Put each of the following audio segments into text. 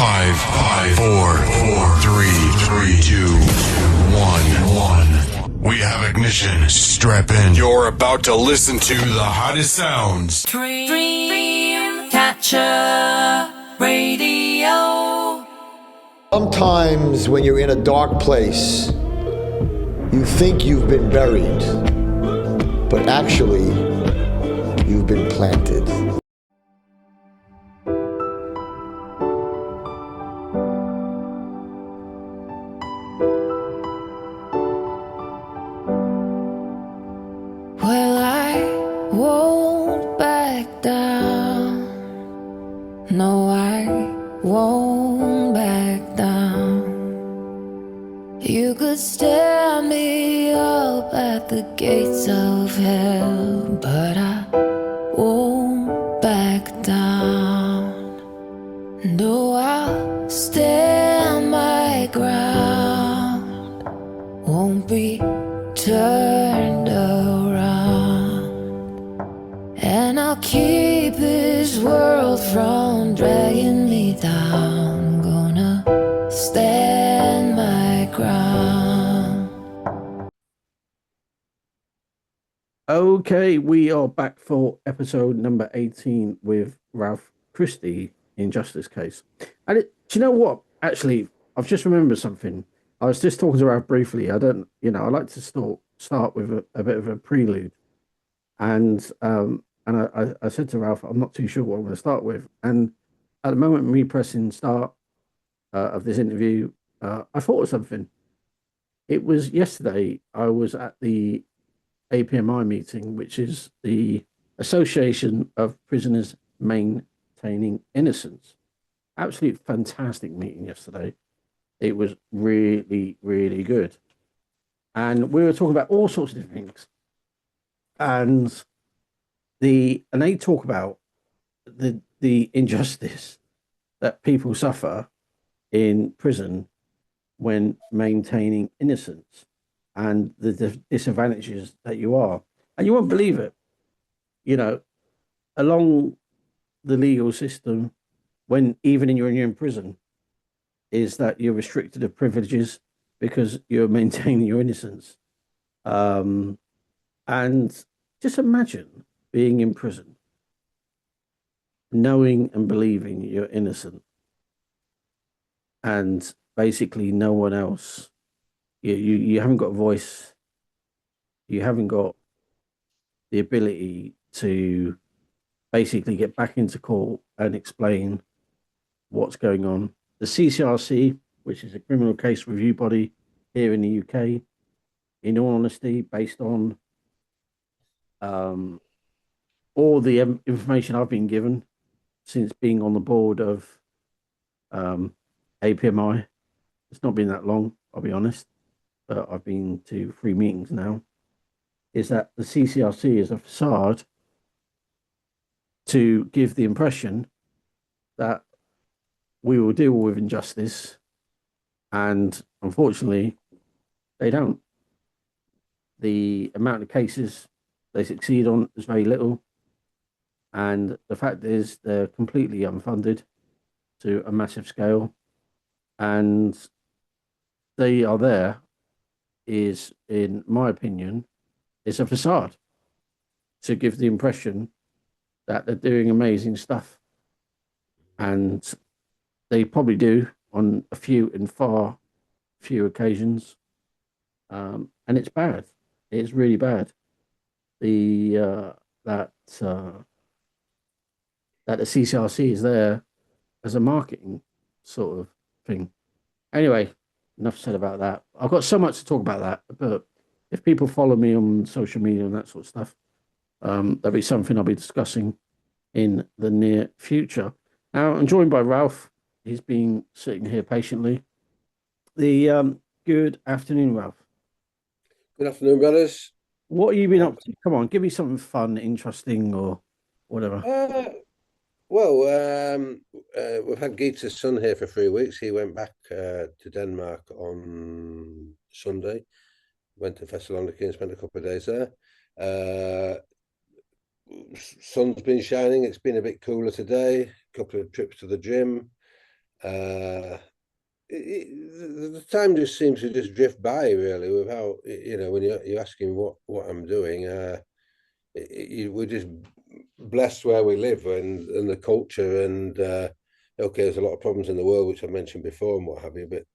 Five, four, three, two, one. We have ignition. Strap in. You're about to listen to the hottest sounds. Dream Catcher Radio. Sometimes when you're in a dark place, you think you've been buried, but actually, you've been planted. Well, I won't back down. No, I won't back down. You could stare me up at the gates of hell, but I won't back down. No, I'll stand my ground. Won't be turned around, and I'll keep this world from dragging me down. Gonna stand my ground. Okay, we are back for episode number 18 with Ralph Christie in Justice Case. And do you know what? Actually, I've just remembered something. I was just talking to Ralph briefly. I like to start with a bit of a prelude. And I said to Ralph, I'm not too sure what I'm going to start with. And at the moment, me pressing start of this interview, I thought of something. It was yesterday, I was at the APMI meeting, which is the Association of Prisoners Maintaining Innocence. Absolute fantastic meeting yesterday. It was really, really good. And we were talking about all sorts of different things. And they talk about the injustice that people suffer in prison when maintaining innocence and the disadvantages that you are. And you won't believe it. You know, along the legal system, when even you're in prison, is that you're restricted of privileges because you're maintaining your innocence. And just imagine being in prison, knowing and believing you're innocent, and basically no one else. You haven't got a voice. You haven't got the ability to basically get back into court and explain what's going on. The CCRC, which is a criminal case review body here in the UK, in all honesty, based on all the information I've been given since being on the board of APMI, it's not been that long, I'll be honest, but I've been to 3 meetings now, is that the CCRC is a facade to give the impression that we will deal with injustice, and unfortunately, they don't. The amount of cases they succeed on is very little, and the fact is they're completely unfunded to a massive scale, and they are there is, in my opinion, is a facade to give the impression that they're doing amazing stuff, and they probably do on a few and far few occasions, and it's bad. It's really bad. That the CCRC is there as a marketing sort of thing. Anyway, enough said about that. I've got so much to talk about that, but if people follow me on social media and that sort of stuff, that'll be something I'll be discussing in the near future. Now, I'm joined by Ralph. He's been sitting here patiently. Good afternoon, Ralph. Good afternoon, brothers. What have you been up to? Come on, give me something fun, interesting, or whatever. We've had Geeta's son here for 3 weeks. He went back to Denmark on Sunday, went to Thessaloniki and spent a couple of days there. Sun's been shining. It's been a bit cooler today. A couple of trips to the gym. Uh, the time just seems to just drift by, really, without, when you're asking what I'm doing. We're just blessed where we live and the culture, and okay, there's a lot of problems in the world, which I mentioned before and what have you, but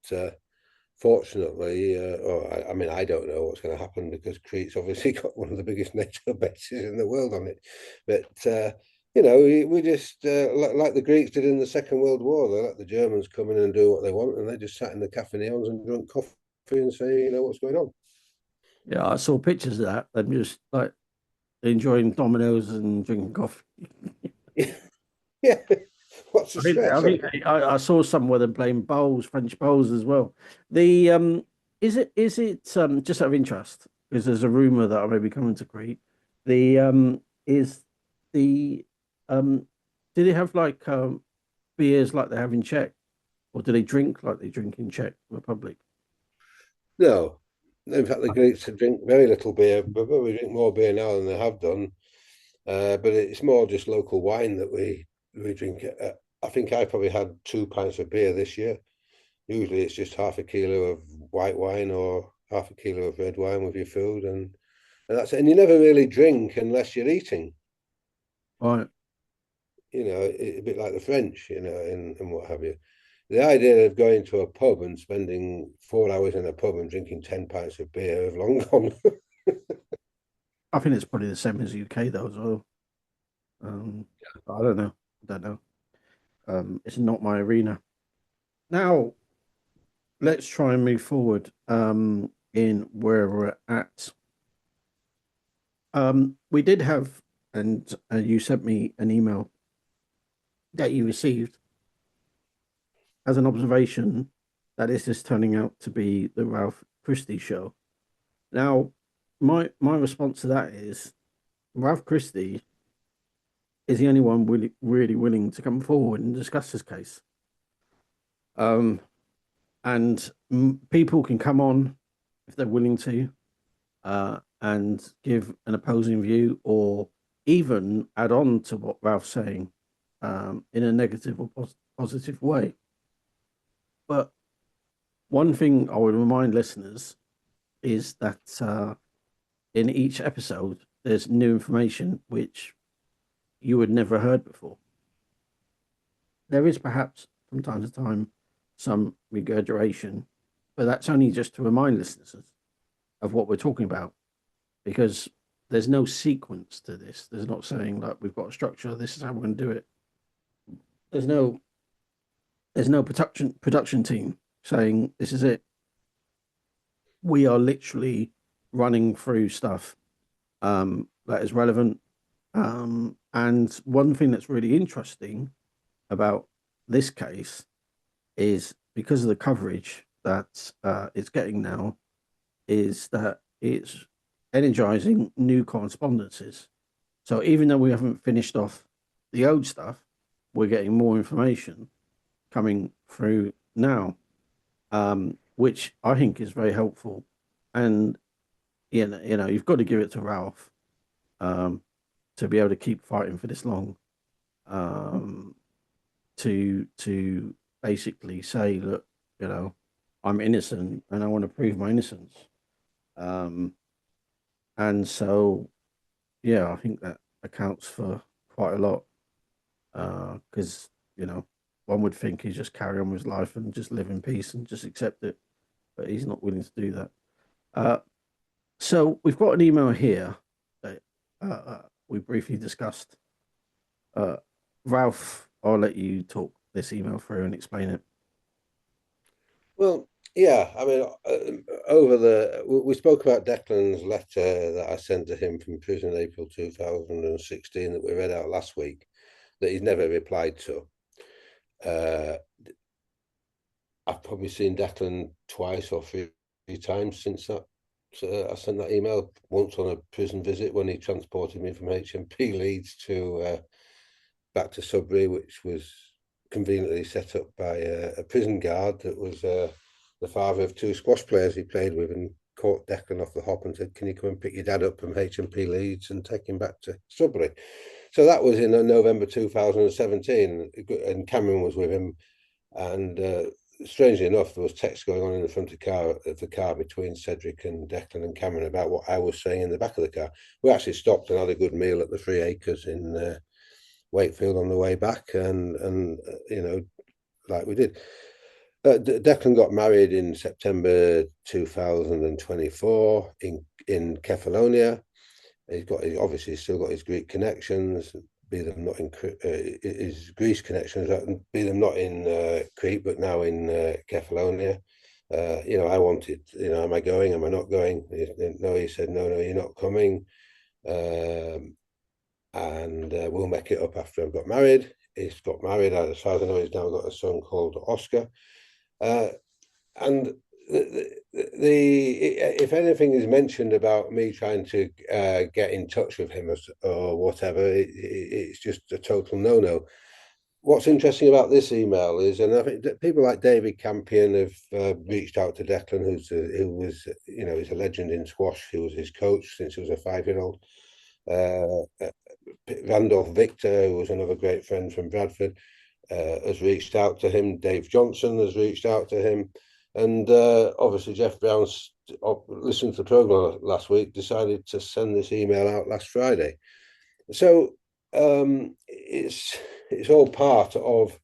fortunately, I mean, I don't know what's going to happen because Crete's obviously got one of the biggest NATO bases in the world on it. But, we just, like the Greeks did in the Second World War, they let the Germans come in and do what they want, and they just sat in the cafeterias and drank coffee and say, what's going on. Yeah, I saw pictures of that. Them just like enjoying dominoes and drinking coffee. Yeah. What's the I think, stress? I think I saw some where they're playing bowls, French bowls as well. The is it just out of interest because there's a rumor that I may be coming to Crete. The is the do they have like beers like they have in Czech, or do they drink like they drink in Czech Republic? No. In fact, the Greeks drink very little beer, but we drink more beer now than they have done. But it's more just local wine that we drink. I think I probably had 2 pints of beer this year. Usually it's just half a kilo of white wine or half a kilo of red wine with your food, and that's it. And you never really drink unless you're eating. Right. A bit like the French, and what have you. The idea of going to a pub and spending 4 hours in a pub and drinking 10 pints of beer have long gone. I think it's probably the same as UK though as well. I don't know. I don't know. It's not my arena. Now, let's try and move forward in where we're at. We did have, and you sent me an email that you received as an observation that this is turning out to be the Ralph Christie show. Now, my response to that is Ralph Christie is the only one really willing to come forward and discuss this case. And people can come on if they're willing to, and give an opposing view or even add on to what Ralph's saying, in a negative or positive way. But one thing I would remind listeners is that in each episode, there's new information which you had never heard before. There is perhaps from time to time some regurgitation, but that's only just to remind listeners of what we're talking about, because there's no sequence to this. There's not saying like we've got a structure, this is how we're going to do it. There's no production team saying this is it. We are literally running through stuff that is relevant. And one thing that's really interesting about this case is because of the coverage that it's getting now, is that it's energizing new correspondences. So even though we haven't finished off the old stuff, we're getting more information coming through now, which I think is very helpful. And you've got to give it to Ralph to be able to keep fighting for this long, to basically say, look, I'm innocent and I want to prove my innocence. And so, yeah, I think that accounts for quite a lot, because, one would think he'd just carry on with his life and just live in peace and just accept it, but he's not willing to do that. So we've got an email here that we briefly discussed. Ralph, I'll let you talk this email through and explain it. Well, yeah, I mean, we spoke about Declan's letter that I sent to him from prison in April 2016 that we read out last week, that he's never replied to. I've probably seen Declan twice or three times since that. So I sent that email once on a prison visit when he transported me from HMP Leeds to back to Sudbury, which was conveniently set up by a prison guard that was the father of 2 squash players he played with, and caught Declan off the hop and said, "Can you come and pick your dad up from HMP Leeds and take him back to Sudbury?" So that was in November 2017, and Cameron was with him. And strangely enough, there was text going on in the front of the car between Cedric and Declan and Cameron about what I was saying in the back of the car. We actually stopped and had a good meal at the 3 Acres in Wakefield on the way back, and like we did. Declan got married in September 2024 in Kefalonia. He's obviously still got his Greek connections, be them not in his Greece connections, be them not in Crete, but now in Kefalonia. I wanted, am I going? Am I not going? No, he said, no, you're not coming. And we'll make it up after I've got married. He's got married. As far as I know, he's now got a son called Oscar. And if anything is mentioned about me trying to get in touch with him or whatever, it's just a total no-no. What's interesting about this email is, and I think that people like David Campion have reached out to Declan, who was he's a legend in squash. He was his coach since he was a 5-year-old. Randolph Victor, who was another great friend from Bradford, has reached out to him. Dave Johnson has reached out to him. And obviously Jeff Brown listened to the programme last week, decided to send this email out last Friday. So it's all part of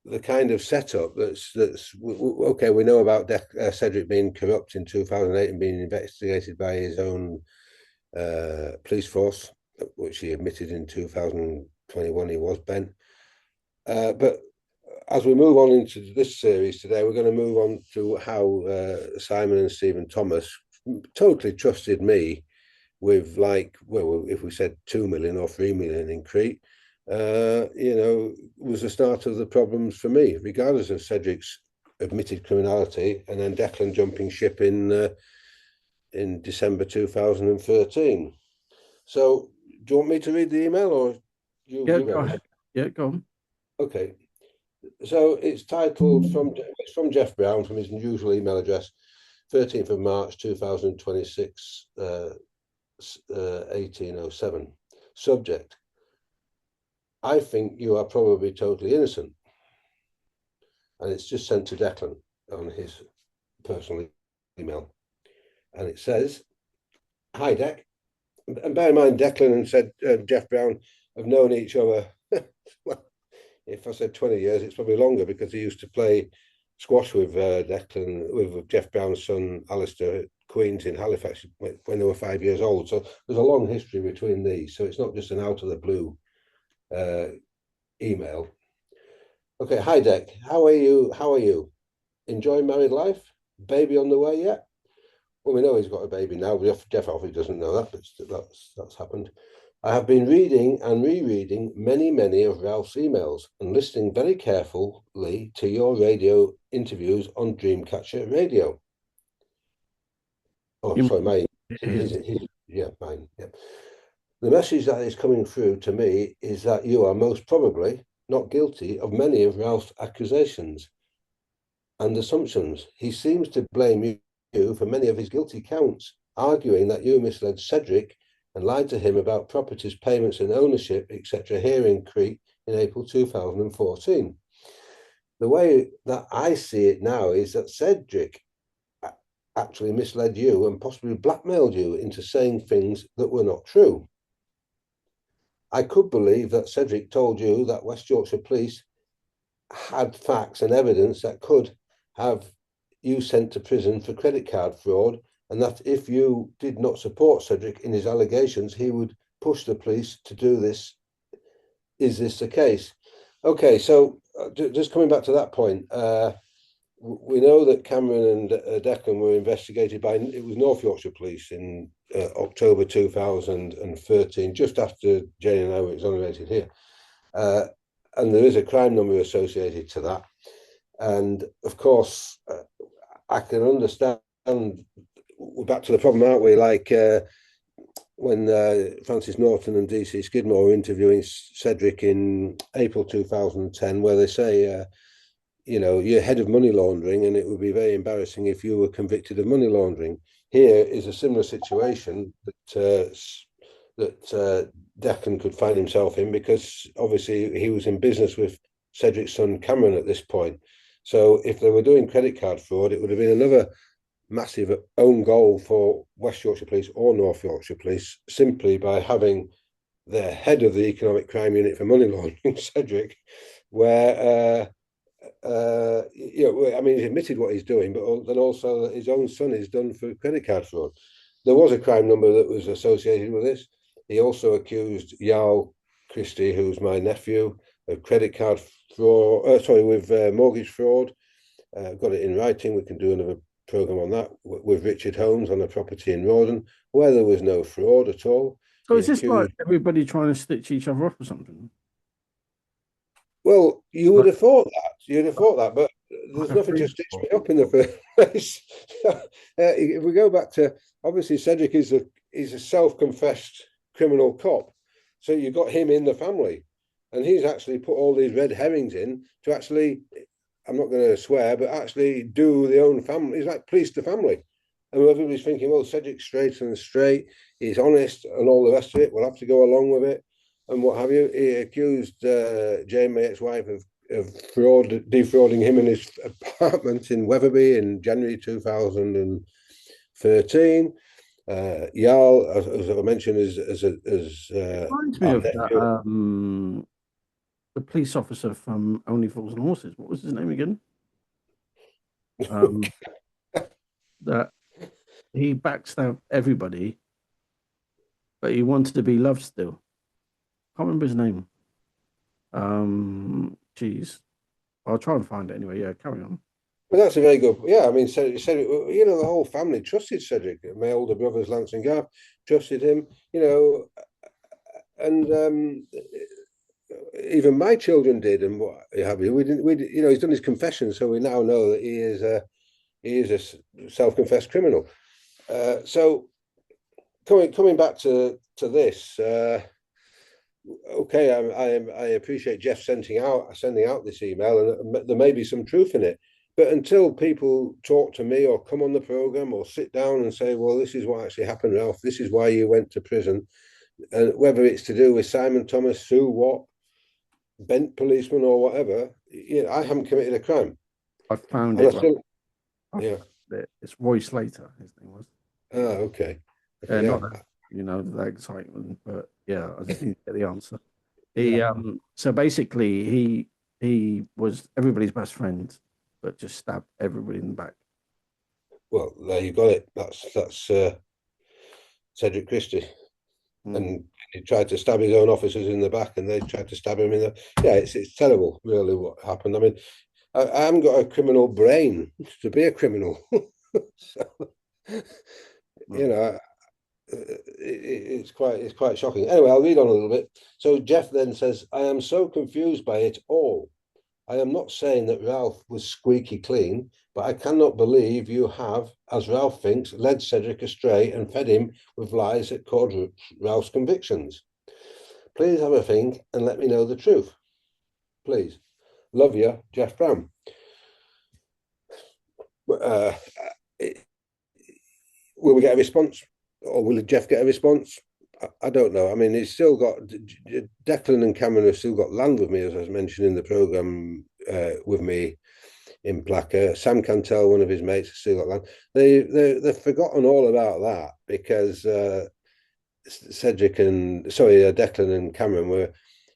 the kind of setup that's okay. We know about Cedric being corrupt in 2008 and being investigated by his own police force, which he admitted in 2021 he was bent. But as we move on into this series today, we're going to move on to how Simon and Stephen Thomas totally trusted me with, like, well, if we said 2 million or 3 million in Crete, was the start of the problems for me, regardless of Cedric's admitted criminality, and then Declan jumping ship in December 2013. So, do you want me to read the email, or you? Yeah, go ahead. Yeah, go on. Okay. So it's titled from Jeff Brown, from his usual email address, 13th of March 2026, 1807. Subject: I think you are probably totally innocent. And it's just sent to Declan on his personal email. And it says, "Hi, Dec." And bear in mind, Declan and Jeff Brown have known each other. Well, if I said 20 years, it's probably longer, because he used to play squash with Declan, with Jeff Brown's son, Alistair, at Queen's in Halifax when they were 5 years old. So there's a long history between these. So it's not just an out of the blue email. Okay, hi, Dec. How are you? Enjoying married life? Baby on the way yet? Well, we know he's got a baby now. Jeff obviously doesn't know that, but that's happened. I have been reading and rereading many of Ralph's emails and listening very carefully to your radio interviews on Dreamcatcher Radio. Oh, sorry, mine. Yeah, mine. Yeah. The message that is coming through to me is that you are most probably not guilty of many of Ralph's accusations and assumptions. He seems to blame you for many of his guilty counts, arguing that you misled Cedric and lied to him about properties, payments and ownership, etc. here in Crete in April 2014. The way that I see it now is that Cedric actually misled you and possibly blackmailed you into saying things that were not true. I could believe that Cedric told you that West Yorkshire Police had facts and evidence that could have you sent to prison for credit card fraud, and that if you did not support Cedric in his allegations, he would push the police to do this. Is this the case? Okay, so just coming back to that point, we know that Cameron and Declan were investigated by, it was North Yorkshire Police in October 2013, just after Jane and I were exonerated here. And there is a crime number associated to that. And of course, I can understand, we're back to the problem, aren't we? Like when Francis Norton and DC Skidmore were interviewing Cedric in April 2010, where they say, you're head of money laundering, and it would be very embarrassing if you were convicted of money laundering. Here is a similar situation that Declan could find himself in, because obviously he was in business with Cedric's son Cameron at this point. So if they were doing credit card fraud, it would have been another massive own goal for West Yorkshire Police or North Yorkshire Police, simply by having the head of the economic crime unit for money laundering, Cedric, where I mean, he's admitted what he's doing, but then also that his own son is done for credit card fraud. There was a crime number that was associated with this. He also accused Yao Christie, who's my nephew, of credit card fraud. With mortgage fraud. Got it in writing. We can do another program on that with Richard Holmes on a property in Rawdon, where there was no fraud at all. So is this like everybody trying to stitch each other up or something? Well, you would have thought that. You'd have thought that, but there's nothing to stitch me up in the first place. If we go back to, obviously, Cedric is a self-confessed criminal cop, so you've got him in the family, and he's actually put all these red herrings in to actually, I'm not going to swear, but actually do the own family. He's like police the family. And everybody's thinking, well, Cedric's straight, he's honest, and all the rest of it. We'll have to go along with it, and what have you. He accused Jane, my ex-wife, of defrauding him in his apartment in Wetherby in January 2013. Yal, as I mentioned, reminds me of that, the police officer from Only Fools and Horses. What was his name again? That he backstabbed everybody, but he wanted to be loved still. Can't remember his name. Geez, I'll try and find it anyway. Yeah, carry on. Well, that's a very good. Yeah, I mean, Cedric, the whole family trusted Cedric. My older brothers, Lance and Garth, trusted him. And even my children did, and what have you. We didn't. He's done his confession, so we now know that he is a self-confessed criminal. So coming back to this, okay, I appreciate Jeff sending out this email, and there may be some truth in it. But until people talk to me or come on the program or sit down and say, well, this is what actually happened, Ralph, this is why you went to prison, and whether it's to do with Simon Thomas, Sue Watt, bent policeman or whatever, I haven't committed a crime. I found it. It's Roy Slater, his name was. Oh, okay. Not the excitement, but yeah, I just need to get the answer. So basically he was everybody's best friend, but just stabbed everybody in the back. Well, there you got it. That's Cedric Christie. And he tried to stab his own officers in the back, and they tried to stab him in the. Yeah, it's terrible, really, what happened. I mean, I haven't got a criminal brain to be a criminal, so it's quite shocking. Anyway, I'll read on a little bit. So Jeff then says, "I am so confused by it all. I am not saying that Ralph was squeaky clean, but I cannot believe you have, as Ralph thinks, led Cedric astray and fed him with lies that caused Ralph's convictions. Please have a think and let me know the truth. Please. Love you, Jeff Brown." Will we get a response? Or will Jeff get a response? I don't know. I mean, he's still got Declan and Cameron have still got land with me, as I was mentioned in the programme, with me in Plaka. Sam Cantell, one of his mates, has still got land. They've forgotten all about that because Declan and Cameron were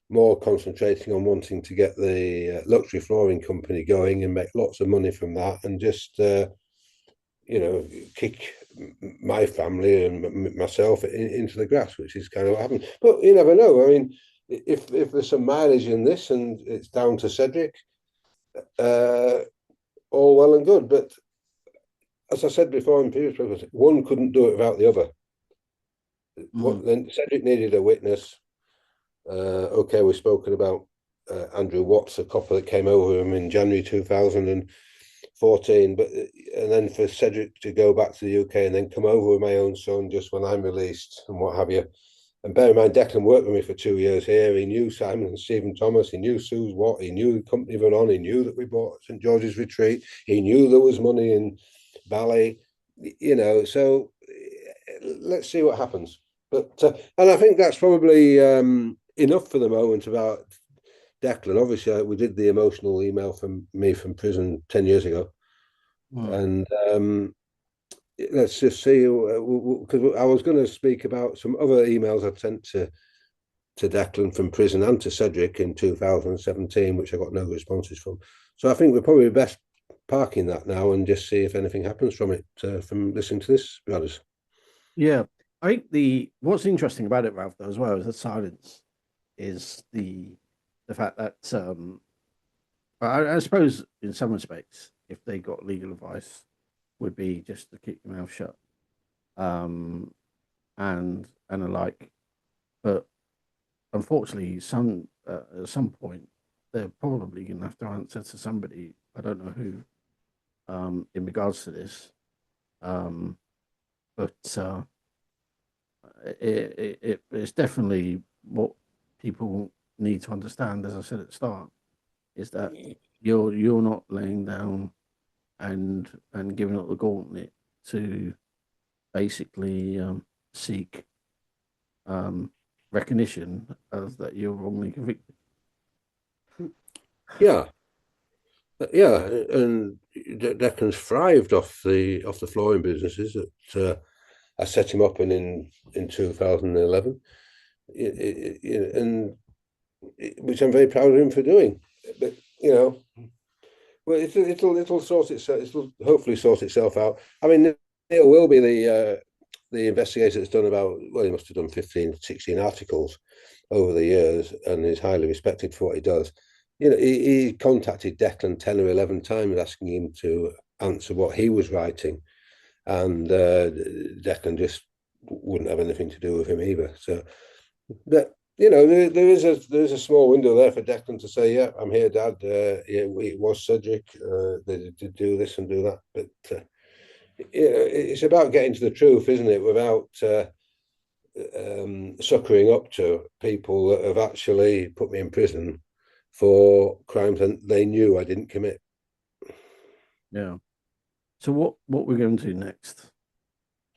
more concentrating on wanting to get the luxury flooring company going and make lots of money from that, and just kick my family and myself into the grass, which is kind of what happened. But you never know. I mean, if there's some mileage in this and it's down to Cedric, all well and good. But as I said before in previous programs, one couldn't do it without the other. Then Cedric needed a witness. Okay, we've spoken about Andrew Watts, a copper that came over him in January 2014, and then for Cedric to go back to the UK and then come over with my own son just when I'm released and what have you. And bear in mind, Declan worked with me for 2 years here. He knew Simon and Stephen Thomas. He knew Sue's Watt. He knew the company went on. He knew that we bought St George's Retreat. He knew there was money in Bali. So let's see what happens. But and I think that's probably enough for the moment about Declan. Obviously, we did the emotional email from me from prison 10 years ago. And let's just see, because I was going to speak about some other emails I'd sent to Declan from prison and to Cedric in 2017, which I got no responses from. So I think we're probably best parking that now and just see if anything happens from it, from listening to this, brothers. Yeah, I think what's interesting about it, Ralph, though, as well, is the silence, is the fact that I suppose in some respects, if they got legal advice, would be just to keep your mouth shut, and the like. But unfortunately, at some point, they're probably going to have to answer to somebody. I don't know who, in regards to this, but it's definitely what people need to understand. As I said at the start, is that you're not laying down and giving up the gauntlet to basically seek recognition of that you're wrongly convicted. Yeah, and Declan's thrived off the flooring businesses that I set him up in 2011, and which I'm very proud of him for doing. But well, it'll sort itself. It'll hopefully sort itself out. I mean, it will be the investigator that's done about, well, he must have done 15, 16 articles over the years, and is highly respected for what he does. He contacted Declan 10 or 11 times asking him to answer what he was writing, and Declan just wouldn't have anything to do with him either. So, but there is a small window there for Declan to say, yeah, I'm here, Dad. Yeah, it was Cedric. They did do this and do that, but it's about getting to the truth, isn't it? Without suckering up to people that have actually put me in prison for crimes that they knew I didn't commit. Yeah. So what we're going to do next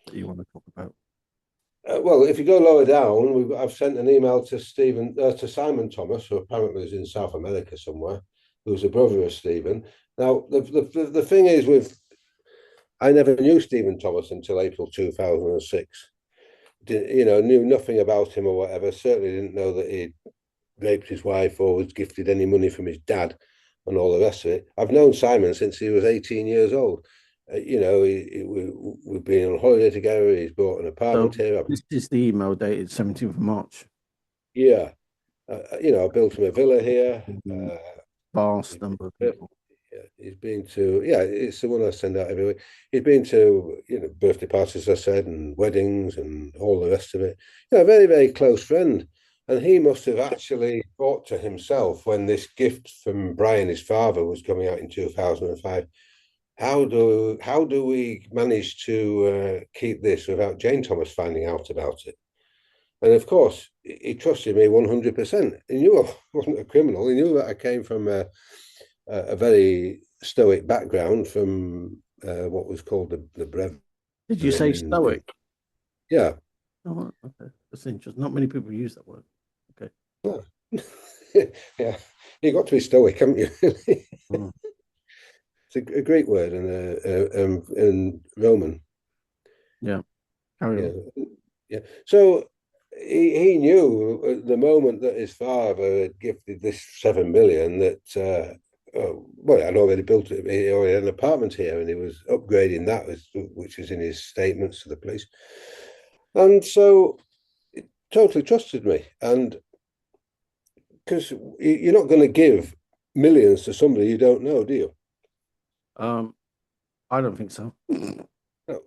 that you want to talk about? Well, if you go lower down, I've sent an email to Simon Thomas, who apparently is in South America somewhere, who's a brother of Stephen. Now, the thing is, I never knew Stephen Thomas until April 2006. Knew nothing about him or whatever. Certainly didn't know that he'd raped his wife or was gifted any money from his dad and all the rest of it. I've known Simon since he was 18 years old. We've been on holiday together. He's bought an apartment here. This is the email dated 17th of March. Yeah. I built him a villa here. Vast number of people. Yeah, he's been to, it's the one I send out every week. He's been to, birthday parties, as I said, and weddings and all the rest of it. A very, very close friend. And he must have actually thought to himself when this gift from Brian, his father, was coming out in 2005, how do we manage to keep this without Jane Thomas finding out about it? And of course, he trusted me 100%. He knew I wasn't a criminal. He knew that I came from a very stoic background from what was called the Brev. Did you say stoic? Yeah. Oh, okay. That's interesting. Not many people use that word. Okay. Yeah. Yeah. You got to be stoic, haven't you? Mm. It's a Greek word and Roman. Yeah. Carry on. Yeah. So he knew at the moment that his father had gifted this 7 million that I'd already built it. He already had an apartment here, and he was upgrading that, which is in his statements to the police. And so he totally trusted me. And because you're not going to give millions to somebody you don't know, do you? I don't think so. No.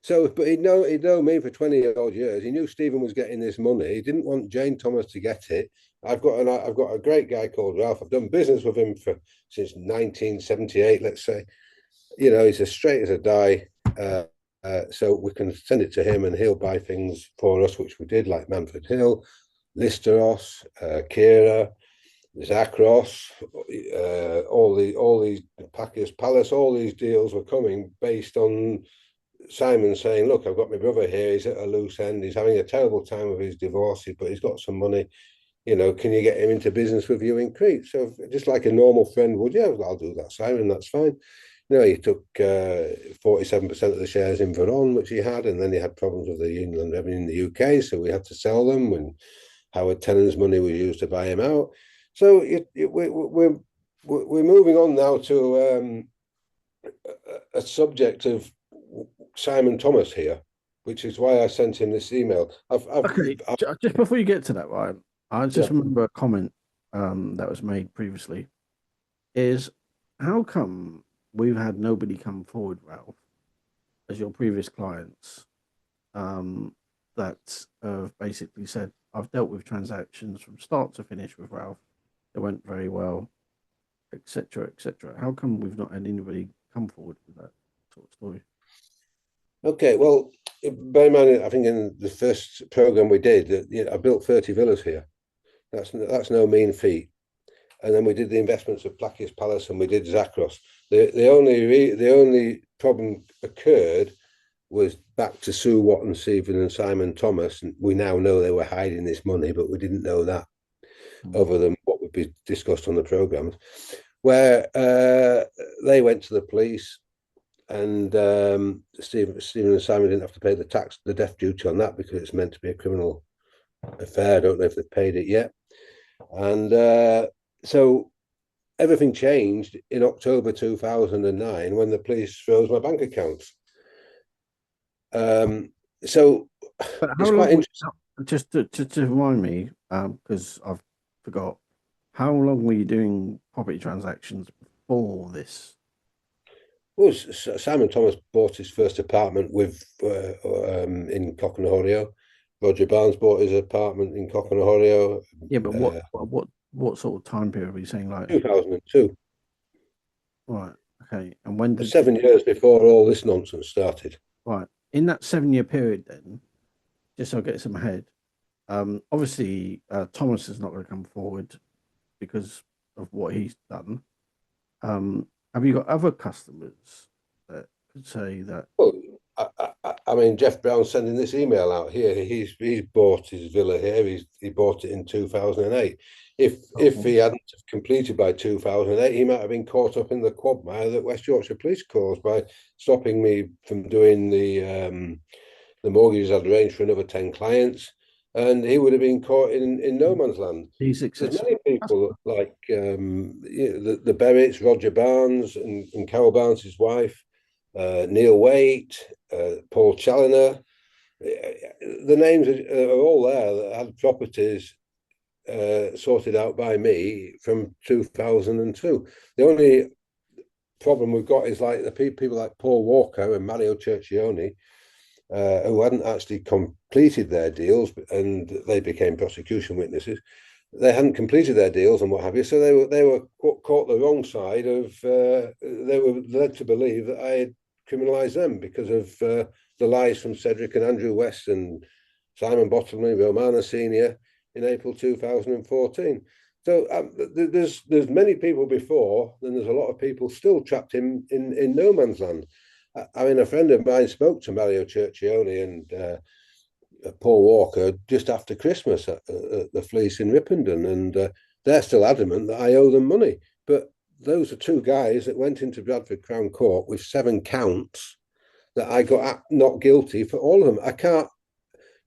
So, but he'd know me for 20 odd years. He knew Stephen was getting this money. He didn't want Jane Thomas to get it. I've got a great guy called Ralph. I've done business with him since 1978, let's say. He's as straight as a die. So we can send it to him and he'll buy things for us, which we did, like Manford Hill, Listeros, Kira, Zakros, all these Packers Palace, all these deals were coming based on Simon saying, look, I've got my brother here, he's at a loose end, he's having a terrible time with his divorce, but he's got some money. can you get him into business with you in Crete? So just like a normal friend would, yeah, I'll do that, Simon, that's fine. He took 47% of the shares in Veron, which he had, and then he had problems with the Inland Revenue in the UK, so we had to sell them when Howard Tennant's money was used to buy him out. So we're moving on now to a subject of Simon Thomas here, which is why I sent him this email. Okay, just before you get to that, right? I just remember a comment that was made previously is how come we've had nobody come forward, Ralph, as your previous clients, that have basically said, I've dealt with transactions from start to finish with Ralph. They went very well, etc., etc. How come we've not had anybody come forward with that sort of story? Okay, well, bear in mind, I think in the first program we did, I built 30 villas here. That's no mean feat. And then we did the investments of Plakis Palace and we did Zakros. The only problem occurred was back to Sue Watton Stephen and Simon Thomas. And we now know they were hiding this money, but we didn't know that other than what would be discussed on the programs, where they went to the police and Stephen and Simon didn't have to pay the death duty on that because it's meant to be a criminal affair. I don't know if they've paid it yet. And so everything changed in October 2009 when the police froze my bank accounts. So it's quite interesting. Just to remind me, because I've forgot, how long were you doing property transactions before this? Well, Simon Thomas bought his first apartment in Cocknahorio. Roger Barnes bought his apartment in Cocknahorio. Yeah, but what sort of time period were you saying? Like 2002. Right. Okay. And when did 7 years before all this nonsense started. Right. In that 7 year period, then, just so I get some ahead, obviously Thomas is not going to come forward because of what he's done. Have you got other customers that could say that? Well, I mean, Jeff Brown's sending this email out here. He's bought his villa here. He bought it in 2008. If he hadn't have completed by 2008, he might have been caught up in the quagmire that West Yorkshire Police caused by stopping me from doing the mortgages I'd arranged for another 10 clients, and he would have been caught in no man's land. He's There's many people like the Berretts, Roger Barnes and Carol Barnes, his wife, Neil Waite, Paul Challoner. The names are all there that had properties sorted out by me from 2002. The only problem we've got is like the people like Paul Walker and Mario Cercioni, who hadn't actually completed their deals, and they became prosecution witnesses. They hadn't completed their deals and what have you, so they were caught the wrong side of. They were led to believe that I had criminalised them because of the lies from Cedric and Andrew West and Simon Bottomley, Romana Senior in April 2014. So there's many people before, and there's a lot of people still trapped in no man's land. I mean, a friend of mine spoke to Mario Cercioni and Paul Walker just after Christmas at the Fleece in Ripponden, and they're still adamant that I owe them money. But those are two guys that went into Bradford Crown Court with 7 counts that I got not guilty for all of them. I can't,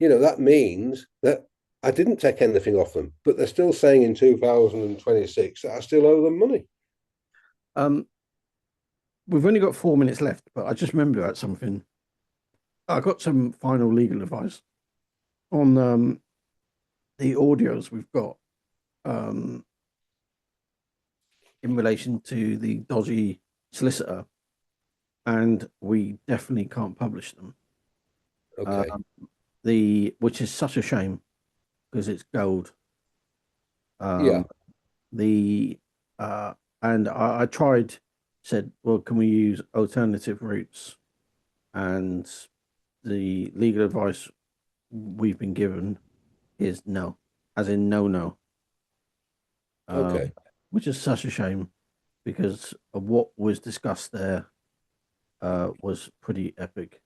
that means that I didn't take anything off them, but they're still saying in 2026 that I still owe them money. We've only got 4 minutes left, but I just remembered about something. I got some final legal advice on the audios we've got in relation to the dodgy solicitor, and we definitely can't publish them. Okay. Which is such a shame because it's gold. Yeah. And I tried, said, well, can we use alternative routes? And the legal advice we've been given is no, as in no. Okay. Which is such a shame because of what was discussed there was pretty epic.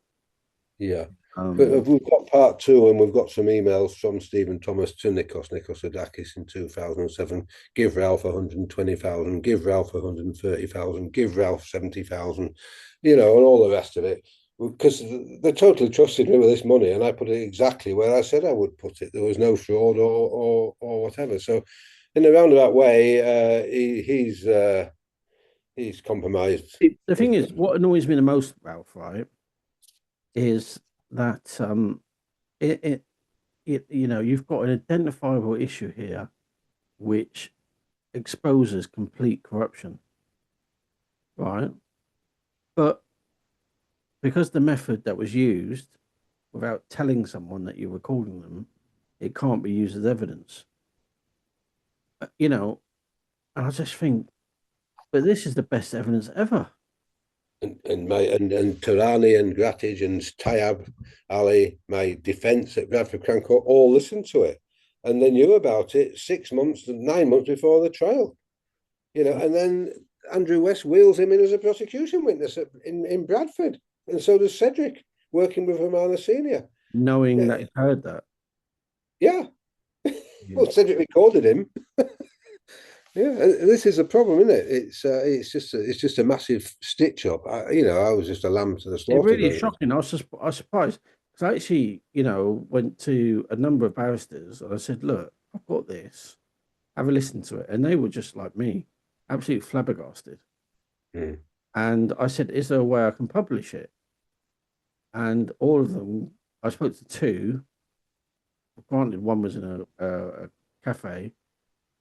Yeah. But we've got part 2, and we've got some emails from Stephen Thomas to Nikos Adakis in 2007. Give Ralph 120,000, give Ralph 130,000, give Ralph 70,000, and all the rest of it. Because they totally trusted me with this money, and I put it exactly where I said I would put it. There was no fraud or whatever. So, in a roundabout way, he's compromised. The thing is, what annoys me the most, Ralph, right, is that you've got an identifiable issue here, which exposes complete corruption, right? But because the method that was used, without telling someone that you're recording them, it can't be used as evidence. And I just think, but this is the best evidence ever. And Tarani and Grattage and Tayab Ali, my defence at Bradford Crown Court, all listened to it, and they knew about it 6 months, 9 months before the trial. And then Andrew West wheels him in as a prosecution witness in Bradford, and so does Cedric, working with Romana Senior, knowing that he heard that. Yeah. Well, Cedric recorded him. Yeah, this is a problem, isn't it? It's just a massive stitch up. I was just a lamb to the slaughter. It really is shocking. I was surprised because I actually, went to a number of barristers and I said, "Look, I've got this. Have a listen to it," and they were just like me, absolutely flabbergasted. And I said, "Is there a way I can publish it?" And all of them, I spoke to 2. Granted, one was in a cafe.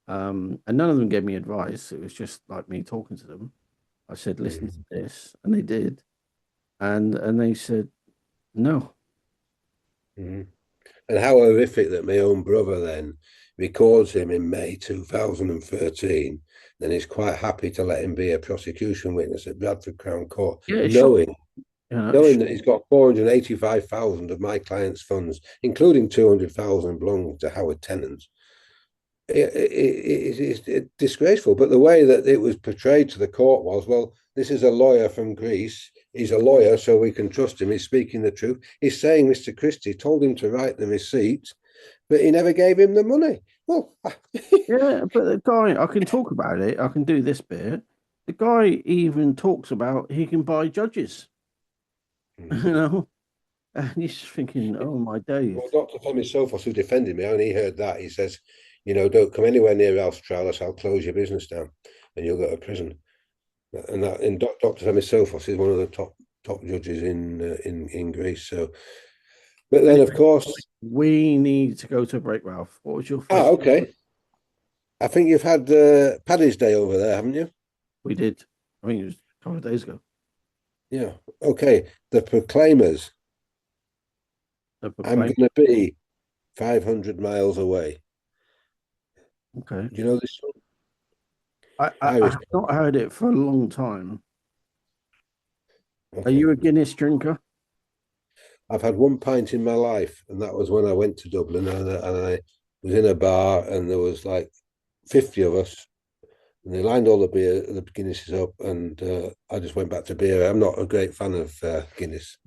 And none of them gave me advice. It was just like me talking to them. I said, "Listen to this," and they did, and they said, "No." And how horrific that my own brother then records him in May 2013. Then he's quite happy to let him be a prosecution witness at Bradford Crown Court, knowing that he's got 485,000 of my client's funds, including 200,000 belonging to Howard Tennant. It's disgraceful. But the way that it was portrayed to the court was, well, this is a lawyer from Greece. He's a lawyer, so we can trust him. He's speaking the truth. He's saying Mr. Christie told him to write the receipt, but he never gave him the money. Well, yeah, but the guy, I can talk about it. I can do this bit. The guy even talks about he can buy judges. And he's thinking, "Oh my days." Well, Dr. Tommy Sophos, who defended me, when he heard that, he says, "Don't come anywhere near Ralph's trial, else I'll close your business down and you'll go to prison." And Dr. Tommy Sophos is one of the top judges in Greece. So, but then of course we need to go to a break, Ralph. What was your first? Okay. I think you've had Paddy's Day over there, haven't you? We did. I think it was a couple of days ago. Yeah. Okay. The Proclaimers. I'm going to be 500 miles away. Okay. Do you know this song? I have not heard it for a long time. Okay. Are you a Guinness drinker? I've had 1 pint in my life, and that was when I went to Dublin, and I was in a bar, and there was like 50 of us, and they lined all the Guinnesses up, and I just went back to beer. I'm not a great fan of Guinness.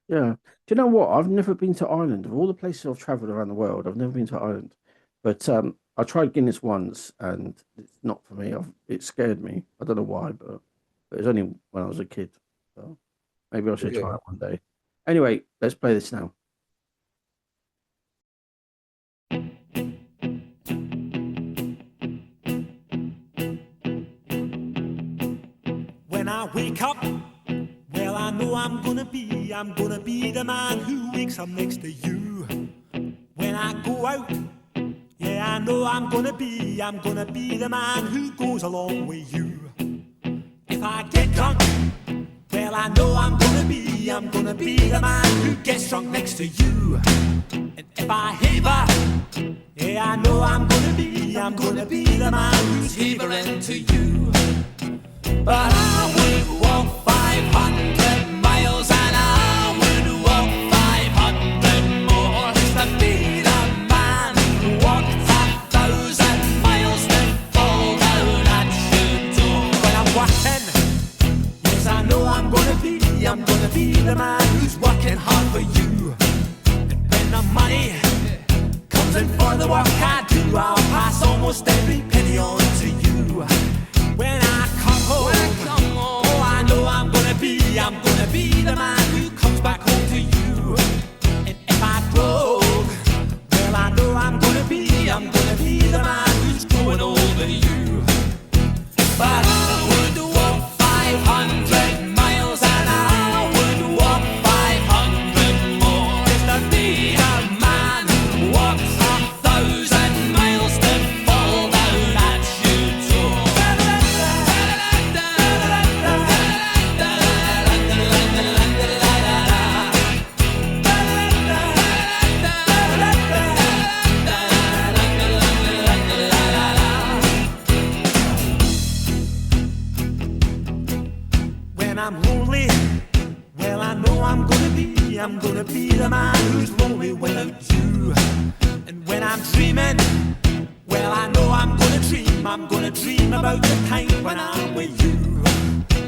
Yeah. Do you know what? I've never been to Ireland. Of all the places I've travelled around the world, I've never been to Ireland. But I tried Guinness once, and it's not for me. It scared me. I don't know why, but it was only when I was a kid. So maybe I should try it one day. Anyway, let's play this now. When I wake up, well, I know I'm gonna be the man who wakes up next to you. When I go out, yeah, I know I'm gonna be the man who goes along with you. If I get drunk, well, I know I'm gonna be the man who gets drunk next to you. And if I haver, yeah, I know I'm gonna be the man who's havering to you. But I would walk 500 miles and I would walk 500 more just to be the man who walked 1,000 miles to fall down at your door. When I'm working, yes, I know I'm gonna be I'm gonna be the man who's working hard for you. And when the money comes in for the work I do, I'll pass almost every penny on to you. When I come home, oh, I know I'm gonna be the man who comes back home to you. And if I broke, well, I know I'm gonna be the man who's growing over you. But I would walk 500 miles and I would walk 500 more just to be a man who walks 1,000 miles to fall down at your door. When I'm lonely, well, I know I'm gonna be the man who's lonely without you. And when I'm dreaming, well, I know I'm gonna dream about the time when I'm with you.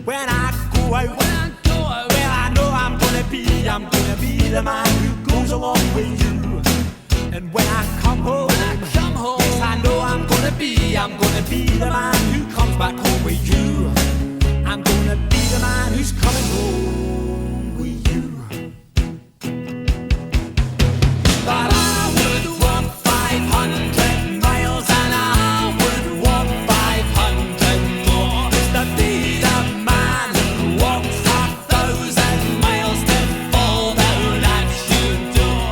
When I go out, well, I know I'm gonna be the man who goes along with you. And when I come home, yes, I know I'm gonna be the man who comes back home with you. I'm gonna be the man who's coming home with you. But I would walk 500 miles and I would walk 500 more just to be the man who walks 1,000 miles to fall down at your door.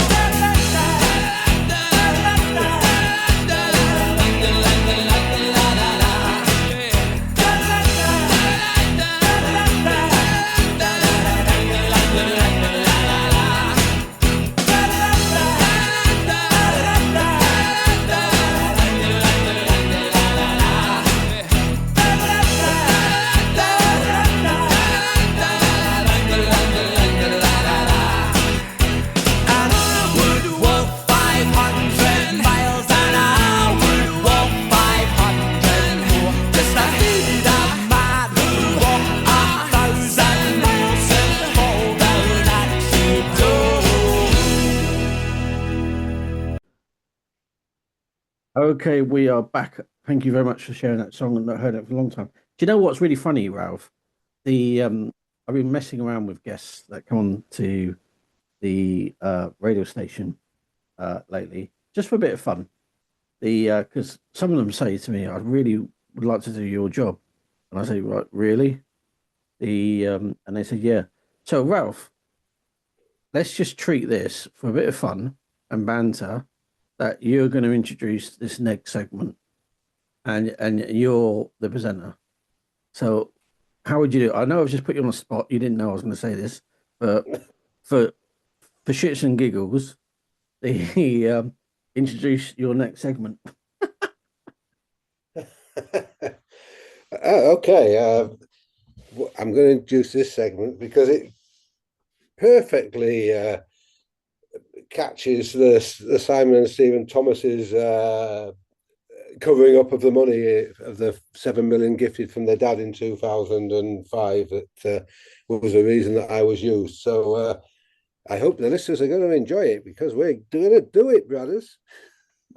And I would walk 500 miles and I would walk 500 more just to be the man who walked 1,000 miles and fall down at your door. Okay, we are back. Thank you very much for sharing that song. I've not heard it for a long time. Do you know what's really funny, Ralph? I've been messing around with guests that come on to the radio station lately, just for a bit of fun. Because some of them say to me, "I really would like to do your job," and I say, "Right, really?" And they say, "Yeah." So, Ralph, let's just treat this for a bit of fun and banter. That you're going to introduce this next segment, and you're the presenter. So, how would you do it? I know I've just put you on the spot. You didn't know I was going to say this, but for shits and giggles, introduce your next segment. Okay, I'm going to introduce this segment because it perfectly catches the Simon and Stephen Thomas's covering up of the money of the 7 million gifted from their dad in 2005 that was the reason that I was used. So I hope the listeners are going to enjoy it because we're going to do it, brothers.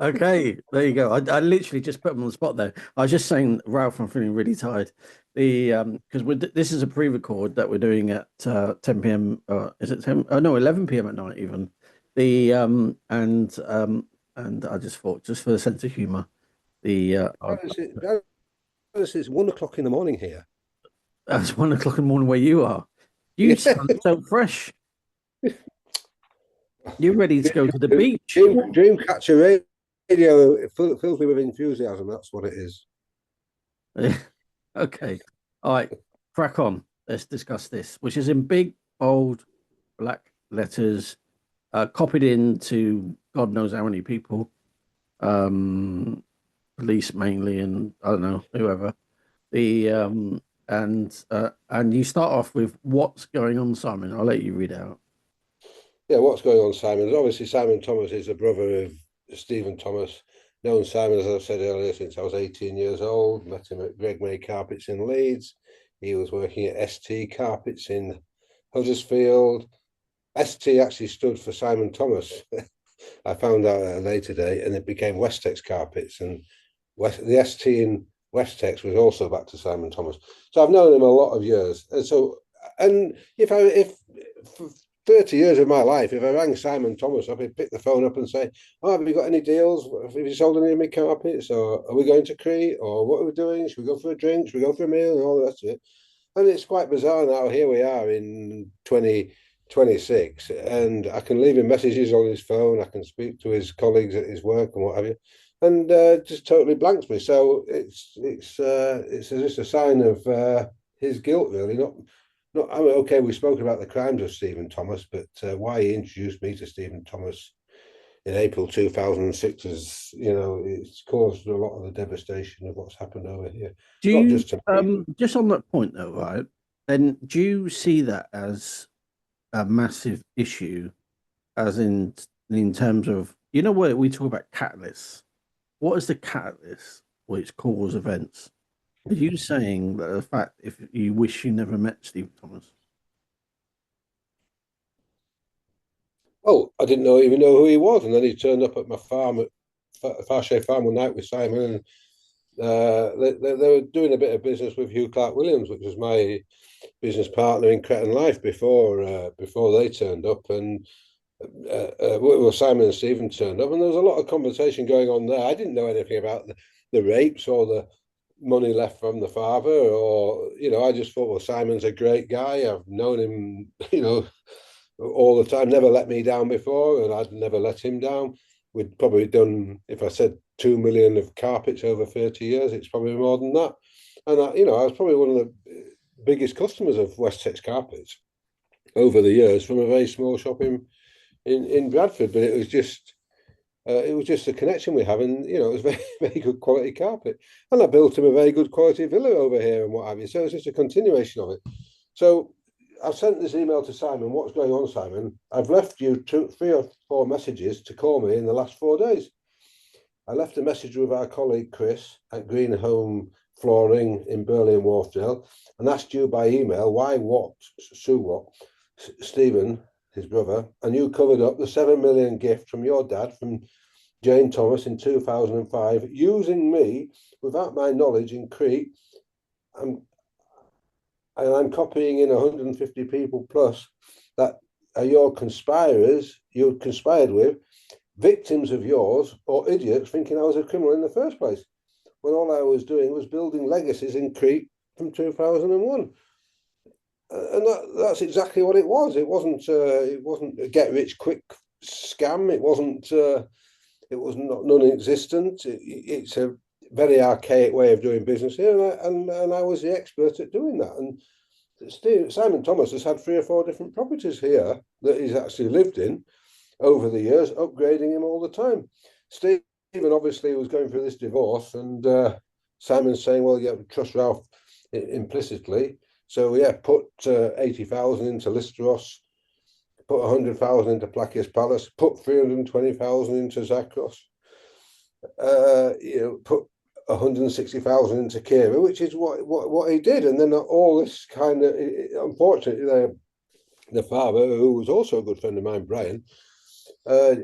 Okay, there you go. I literally just put him on the spot there. I was just saying, Ralph, I'm feeling really tired. Because this is a pre-record that we're doing at 10 p.m. Is it 10? Oh no, 11 p.m. at night even. And I just thought, just for the sense of humour, It's 1 o'clock in the morning here. It's 1 o'clock in the morning where you are. You sound so fresh. You're ready to go to the beach. Dreamcatcher radio fills me with enthusiasm. That's what it is. Okay. All right. Crack on. Let's discuss this, which is in big, bold, black letters, copied into God knows how many people. Police mainly, and I don't know, whoever. And you start off with what's going on, Simon. I'll let you read out. Yeah, what's going on, Simon? Obviously, Simon Thomas is the brother of Stephen Thomas. Known Simon, as I said earlier, since I was 18 years old. Met him at Greg May Carpets in Leeds. He was working at ST Carpets in Huddersfield. ST actually stood for Simon Thomas. I found out at a later date, and it became Westex Carpets, and the ST in Westex was also back to Simon Thomas. So I've known him a lot of years, and if for 30 years of my life, if I rang Simon Thomas up, he'd pick the phone up and say, "Oh, have you got any deals? Have you sold any of my carpets? Or are we going to Crete? Or what are we doing? Should we go for a drink? Should we go for a meal?" And all the rest of it. And it's quite bizarre now. Here we are in 2026, and I can leave him messages on his phone. I can speak to his colleagues at his work and what have you, and just totally blanks me. So it's just a sign of his guilt, really. Not. I mean, okay, we spoke about the crimes of Stephen Thomas, but why he introduced me to Stephen Thomas in April 2006 is, it's caused a lot of the devastation of what's happened over here. Do Not you, just to me. just on that point though, right? Then do you see that as a massive issue, as in terms of, where we talk about catalysts? What is the catalyst which cause events? Are you saying that the fact if you wish you never met Steve Thomas? Oh, I didn't even know who he was, and then he turned up at my farm at Farshey Farm one night with Simon, and they were doing a bit of business with Hugh Clark Williams, which was my business partner in Crete Life before they turned up, and well, Simon and Stephen turned up, and there was a lot of conversation going on there. I didn't know anything about the rapes or the money left from the father, or I just thought, well, Simon's a great guy. I've known him, all the time, never let me down before, and I'd never let him down. We'd probably done, if I said 2 million of carpets over 30 years, it's probably more than that. And I was probably one of the biggest customers of Westex Carpets over the years from a very small shop in Bradford. But it was just a connection we have, and it was very, very good quality carpet. And I built him a very good quality villa over here and what have you. So it's just a continuation of it. So I've sent this email to Simon. What's going on, Simon? I've left you 3 or 4 messages to call me in the last 4 days. I left a message with our colleague Chris at Green Home Flooring in Burley and Wharfdale, and asked you by email why Stephen, his brother, and you covered up the 7 million gift from your dad from Jane Thomas in 2005, using me without my knowledge in Crete. And I'm copying in 150 people plus that are your conspirators you conspired with, victims of yours, or idiots thinking I was a criminal in the first place, when all I was doing was building legacies in Crete from 2001. And that's exactly what it was. It wasn't a get rich quick scam. It was not non-existent. It's a very archaic way of doing business here, and I was the expert at doing that. And Simon Thomas has had 3 or 4 different properties here that he's actually lived in over the years, upgrading him all the time. Stephen obviously was going through this divorce, and Simon's saying, "Well, yeah, trust Ralph implicitly." So yeah, put 80,000 into Listros, put 100,000 into Placius Palace, put 320,000 into Zakros. Put 160,000 into Kira, which is what he did. And then all this kind of, unfortunately, the father, who was also a good friend of mine, Brian,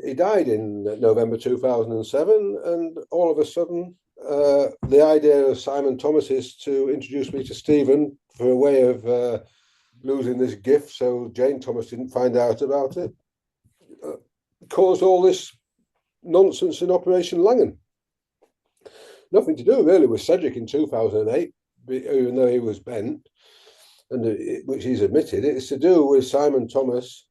he died in November 2007, and all of a sudden, the idea of Simon Thomas is to introduce me to Stephen for a way of losing this gift, so Jane Thomas didn't find out about it, caused all this nonsense in Operation Langan. Nothing to do really with Cedric in 2008, even though he was bent, and which he's admitted. It's to do with Simon Thomas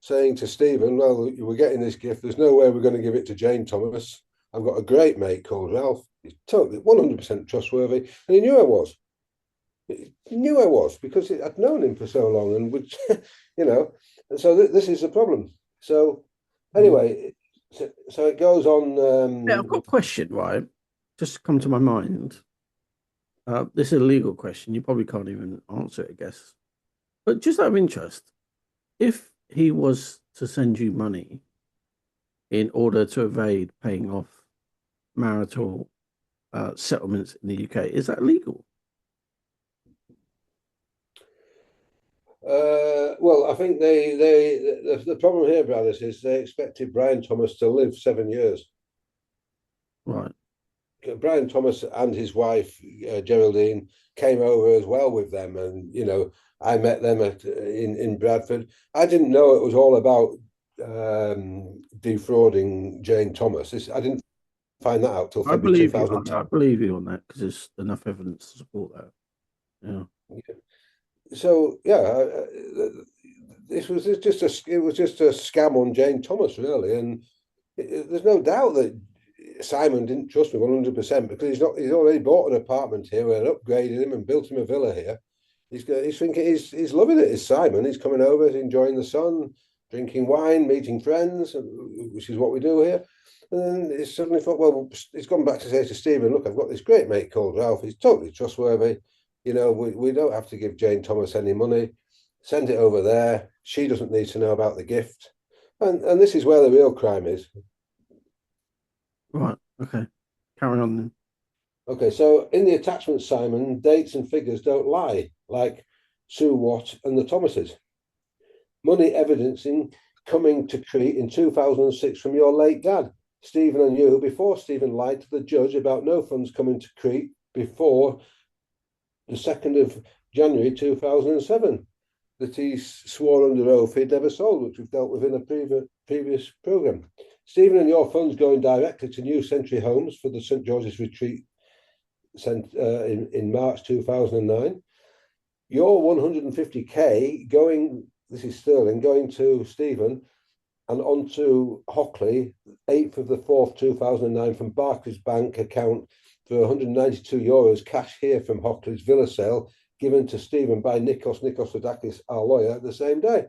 saying to Stephen, "Well, we're getting this gift. There's no way we're going to give it to Jane Thomas. I've got a great mate called Ralph. He's totally 100% trustworthy," and he knew I was. He knew I was because I'd known him for so long, and would, So this is the problem. So anyway, so it goes on. Yeah, I've got a question, right? Just come to my mind. This is a legal question. You probably can't even answer it, I guess. But just out of interest, if he was to send you money in order to evade paying off marital settlements in the UK, is that legal? Well, I think the problem here, brothers, is they expected Brian Thomas to live 7 years. Right. Brian Thomas and his wife Geraldine came over as well with them, and I met them in Bradford. I didn't know it was all about defrauding Jane Thomas. I didn't find that out till I February believe you. 2010. I believe you on that because there's enough evidence to support that. Yeah. So yeah, it was just a scam on Jane Thomas, really, and there's no doubt that Simon didn't trust me 100% because he's already bought an apartment here and upgraded him and built him a villa here. He's thinking he's loving it. It's Simon. He's coming over, he's enjoying the sun, drinking wine, meeting friends, which is what we do here. And then he suddenly thought, well, he's gone back to say to Stephen, look, I've got this great mate called Ralph. He's totally trustworthy. We don't have to give Jane Thomas any money. Send it over there. She doesn't need to know about the gift. And this is where the real crime is. Right. Okay. Carry on then. Okay, so in the attachment, Simon, dates and figures don't lie, like Sue Watt and the Thomases. Money evidencing coming to Crete in 2006 from your late dad, Stephen, and you, before Stephen lied to the judge about no funds coming to Crete before the 2nd of January 2007, that he swore under oath he'd never sold, which we've dealt with in a previous programme. Stephen and your funds going directly to New Century Homes for the St George's Retreat in March 2009. Your 150k going, this is sterling, going to Stephen and on to Hockley, 8th of the 4th, 2009 from Barclays Bank account for €192 cash here from Hockley's villa sale given to Stephen by Nikos Sodakis, our lawyer, the same day.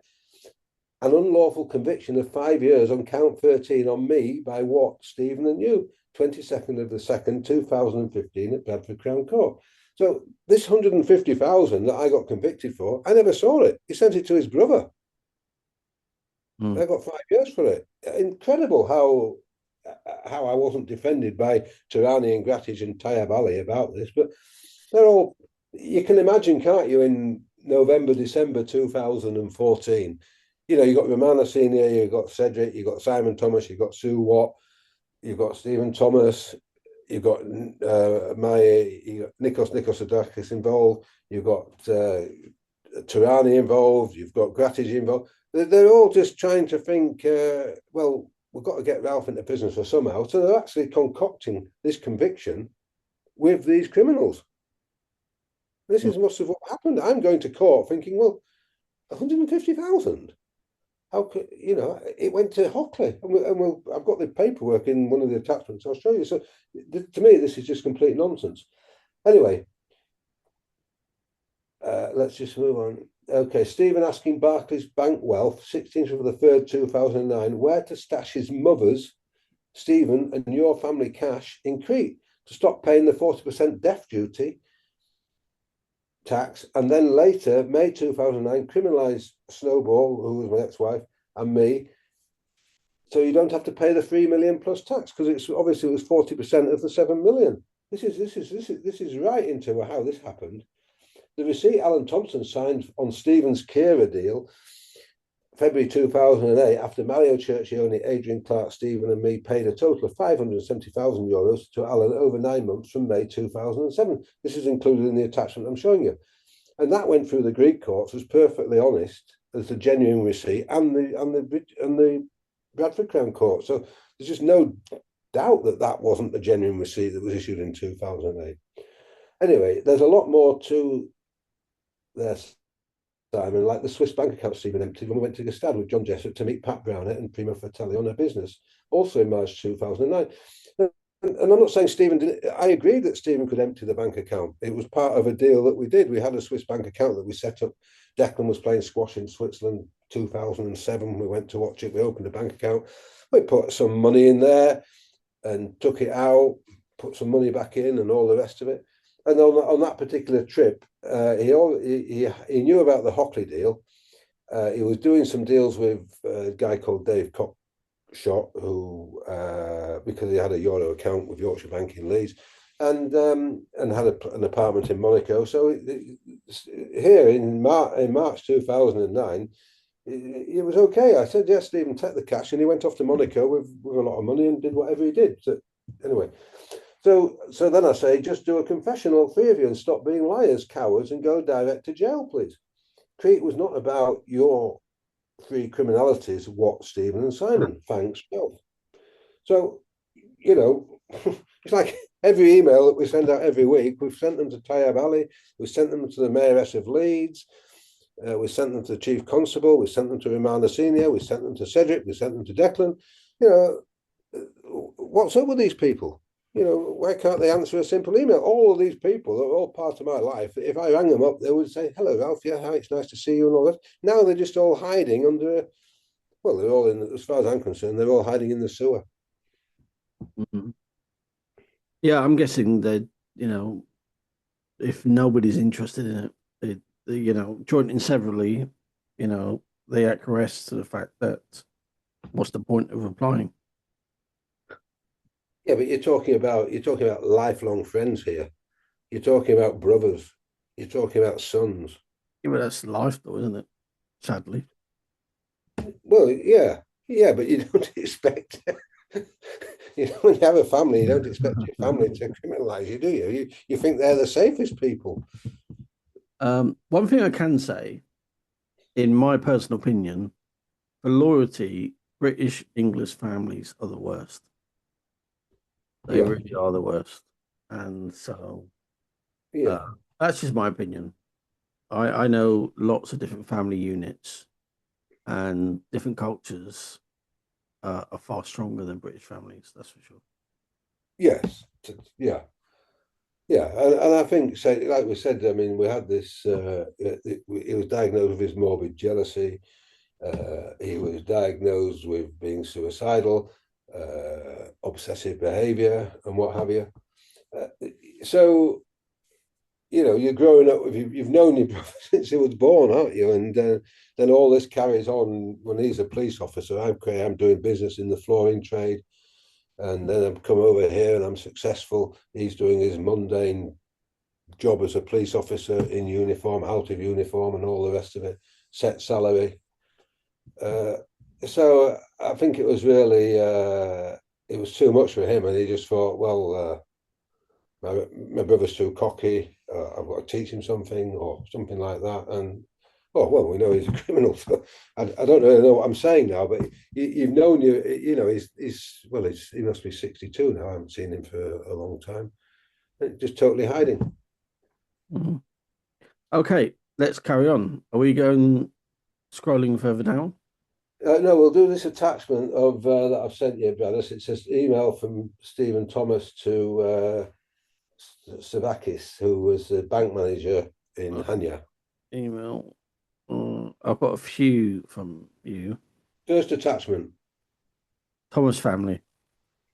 An unlawful conviction of 5 years on count 13 on me by Watt, Stephen and you, 22nd of the 2nd, 2015 at Bradford Crown Court. So this 150,000 that I got convicted for, I never saw it. He sent it to his brother. I got 5 years for it. Incredible how I wasn't defended by Tirani and Grattage and Tayab Ali about this, but they're all, you can imagine, can't you, in November, December 2014, you've got Romana Senior, you've got Cedric, you've got Simon Thomas, you've got Sue Watt, you've got Stephen Thomas, you've got Maya, you've got Nikos Sodakis involved, you've got Tirani involved, you've got Grattage involved. They're all just trying to think, well, we've got to get Ralph into prison for somehow. So they're actually concocting this conviction with these criminals. This is most of what happened. I'm going to court thinking, well, 150,000. How could, it went to Hockley, and I've got the paperwork in one of the attachments. I'll show you. So to me, this is just complete nonsense. Anyway, let's just move on. Okay, Stephen asking Barclays Bank Wealth, 16th of the 3rd, 2009, where to stash his mother's, Stephen, and your family cash in Crete to stop paying the 40% death duty tax, and then later, May 2009, criminalise Snowball, who was my ex-wife, and me, so you don't have to pay the 3 million plus tax, because it was 40% of the 7 million. This is right into how this happened. The receipt Alan Thompson signed on Stephen's Kira deal, February 2008, after Mario Churchioni, Adrian Clark, Stephen and me paid a total of €570,000 to Alan over 9 months from May 2007. This is included in the attachment I'm showing you. And that went through the Greek courts as perfectly honest as a genuine receipt and the Bradford Crown Court. So there's just no doubt that wasn't a genuine receipt that was issued in 2008. Anyway, there's a lot more to this, Simon, like the Swiss bank account Stephen emptied when we went to Gestad with John Jessup to meet Pat Brownett and Prima Fratelli on her business, also in March 2009. And I'm not saying Stephen did it. I agreed that Stephen could empty the bank account. It was part of a deal that we did. We had a Swiss bank account that we set up. Declan was playing squash in Switzerland 2007. We went to watch it. We opened a bank account. We put some money in there and took it out, put some money back in and all the rest of it. And on that particular trip, he knew about the Hockley deal. He was doing some deals with a guy called Dave Cockshott, who, because he had a Euro account with Yorkshire Bank in Leeds, and had an apartment in Monaco. So here in March 2009, it was okay. I said, yes, Stephen, take the cash, and he went off to Monaco with a lot of money and did whatever he did. So anyway, so then I say, just do a confession, all three of you, and stop being liars, cowards, and go direct to jail, please. Crete was not about your three criminalities, what, Stephen and Simon. Thanks, Bill. So, you know, it's like every email that we send out every week, we've sent them to Tayeb Ali, we've sent them to the Mayoress of Leeds, we sent them to the Chief Constable, we sent them to Romana Senior, we sent them to Cedric, we sent them to Declan. You know, what's up with these people? You know, why can't they answer a simple email? All of these people are all part of my life. If I rang them up, they would say, hello, Ralph, yeah, hi, it's nice to see you and all that. Now they're just all hiding under, well, they're all in, as far as I'm concerned, they're all hiding in the sewer. Mm-hmm. Yeah, I'm guessing that, you know, if nobody's interested in it, you know, joint and severally, you know, they acquiesce to the fact that what's the point of applying? Yeah, but you're talking about lifelong friends here. You're talking about brothers. You're talking about sons. Yeah, but that's life, though, isn't it? Sadly. Well, yeah, but you don't expect. You know, when you have a family, you don't expect your family to criminalise you, do you? You think they're the safest people. One thing I can say, in my personal opinion, for loyalty, British English families are the worst. They really are the worst. And so, that's just my opinion. I know lots of different family units, and different cultures are far stronger than British families, that's for sure. Yes, yeah. And I think, so, like we said, I mean, we had this, he was diagnosed with his morbid jealousy. He was diagnosed with being suicidal, obsessive behavior, and what have you. So, you know, you're growing up with, you've known your brother since he was born, aren't you? And then all this carries on when he's a police officer. I'm doing business in the flooring trade. And then I've come over here and I'm successful. He's doing his mundane job as a police officer in uniform, out of uniform, and all the rest of it, set salary. So I think it was really, it was too much for him. And he just thought, well, my brother's too cocky. I've got to teach him something or something like that. And oh, well, we know he's a criminal. So I don't really know what I'm saying now, but you've known you know, he must be 62 now. I haven't seen him for a long time. Just totally hiding. Mm-hmm. Okay, let's carry on. Are we going scrolling further down? No, we'll do this attachment of that I've sent you, brothers. It's just email from Stephen Thomas to Savakis, who was the bank manager in Hanya. Email. I've got a few from you. First attachment. Thomas family.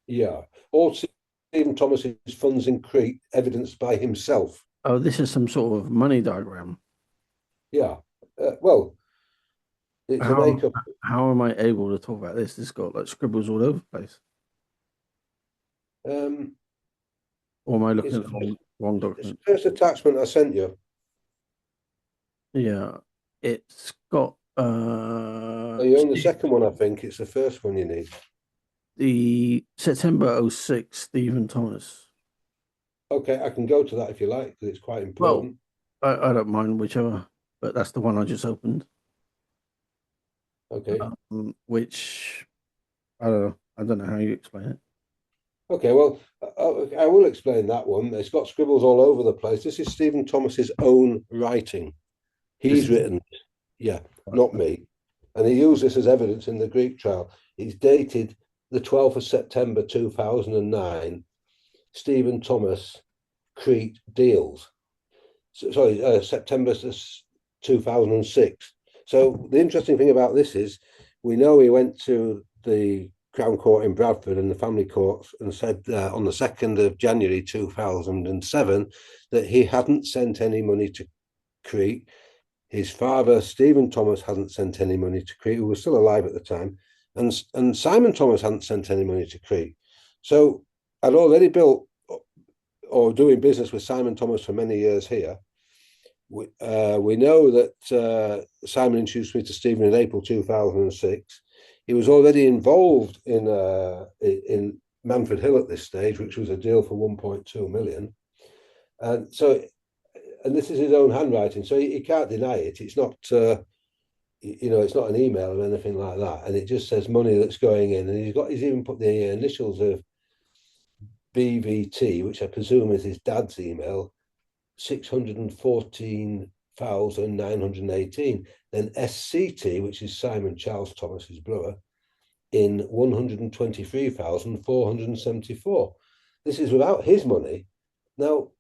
Yeah. All Stephen Thomas's funds in Crete, evidenced by himself. Oh, this is some sort of money diagram. Yeah. Well, it's a makeup. How am I able to talk about this? This has got like scribbles all over the place. Or am I looking at the wrong document? It's the first attachment I sent you. Yeah. It's got you're on the second one, I think. It's the first one you need. The September 06 Stephen Thomas. Okay, I can go to that if you like, because it's quite important. Well, I don't mind whichever, but that's the one I just opened. Okay. Which I don't know how you explain it. Okay, well, I will explain that one. It's got scribbles all over the place. This is Stephen Thomas's own writing. He's written, not me. And he used this as evidence in the Greek trial. He's dated the 12th of September 2009. Stephen Thomas, Crete deals. September 2006. So the interesting thing about this is we know he went to the Crown Court in Bradford and the family courts and said on the 2nd of January 2007 that he hadn't sent any money to Crete. His father, Stephen Thomas, hadn't sent any money to Crete, who was still alive at the time. And Simon Thomas hadn't sent any money to Crete. So I'd already built or doing business with Simon Thomas for many years here. We know that Simon introduced me to Stephen in April 2006. He was already involved in Manfred Hill at this stage, which was a deal for 1.2 million. And this is his own handwriting, so he can't deny it. It's not, it's not an email or anything like that. And it just says money that's going in. And he's even put the initials of BVT, which I presume is his dad's email, 614,918. Then SCT, which is Simon Charles Thomas's brother, in 123,474. This is without his money. Now,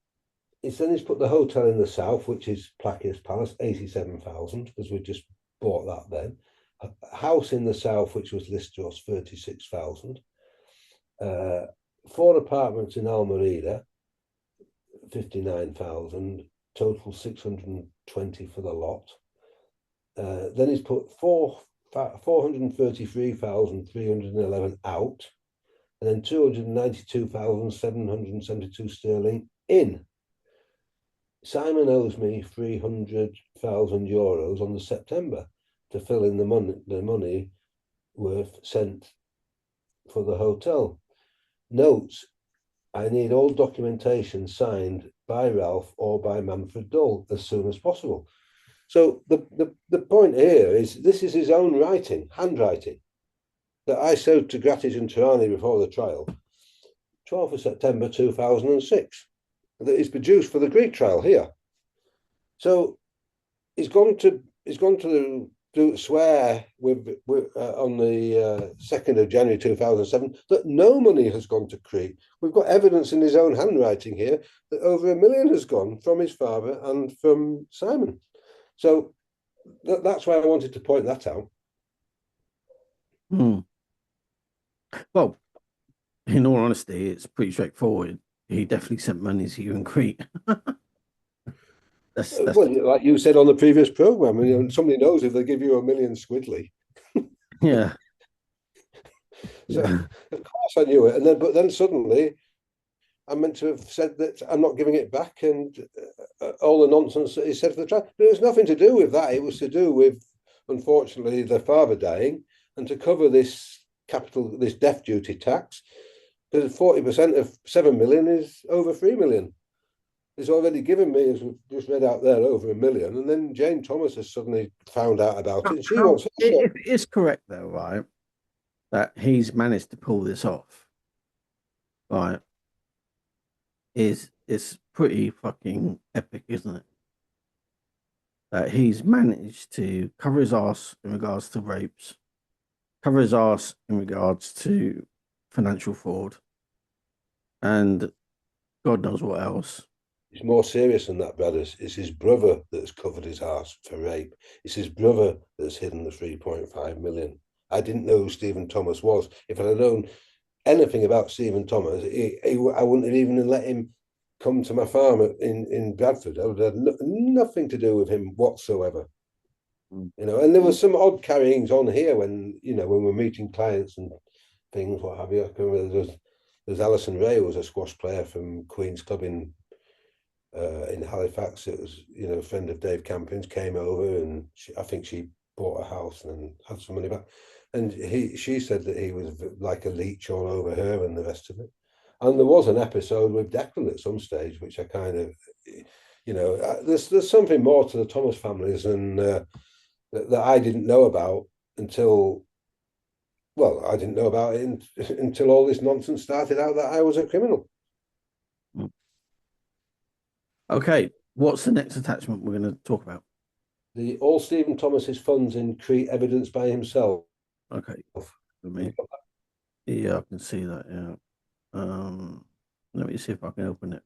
he's put the hotel in the south, which is Placius Palace, 87,000, because we just bought that then. A house in the south, which was Listros, 36,000. 4 apartments in Almerida, 59,000, total 620 for the lot. Then he's put 433,311 out, and then 292,772 sterling in. Simon owes me 300,000 euros on the September to fill in the money worth sent for the hotel. Notes, I need all documentation signed by Ralph or by Manfred Dull as soon as possible. So the point here is this is his own handwriting, that I showed to Gratis and Tirani before the trial, 12th of September 2006, that is produced for the Greek trial here. So he's gone to swear on the 2nd of January 2007 that no money has gone to Crete. We've got evidence in his own handwriting here that over $1 million has gone from his father and from Simon. So that's why I wanted to point that out. Well, in all honesty, it's pretty straightforward. He definitely sent money to you in Crete. That's well, like you said on the previous program, somebody knows if they give you $1 million squidly. Yeah. So of course I knew it, but then suddenly I meant to have said that I'm not giving it back, and all the nonsense that he said for the trial. But it was nothing to do with that. It was to do with, unfortunately, their father dying, and to cover this death duty tax, because 40% of 7 million is over 3 million. He's already given me, as we've just read out there, over 1 million, and then Jane Thomas has suddenly found out about it, and she wants her share. If it is correct, though, right, that he's managed to pull this off, right, it's pretty fucking epic, isn't it? That he's managed to cover his ass in regards to rapes, cover his ass in regards to financial fraud, and God knows what else. It's more serious than that, brothers. It's his brother that's covered his ass for rape. It's his brother that's hidden the 3.5 million. I didn't know who Stephen Thomas was. If I'd have known anything about Stephen Thomas, I wouldn't have even let him come to my farm in Bradford. I would have had nothing to do with him whatsoever. And there was some odd carryings on here when we're meeting clients and things, what have you. I can remember there's Alison Ray, who was a squash player from Queen's Club in Halifax. It was a friend of Dave Campion's, came over, and I think she bought a house and had some money back, and she said that he was like a leech all over her and the rest of it. And there was an episode with Declan at some stage, which I kind of, there's something more to the Thomas families and that I didn't know about until I didn't know about it until all this nonsense started out that I was a criminal. Okay, what's the next attachment we're going to talk about? All Stephen Thomas's funds in Crete, evidence by himself. Okay, yeah, I can see that. Yeah, let me see if I can open it.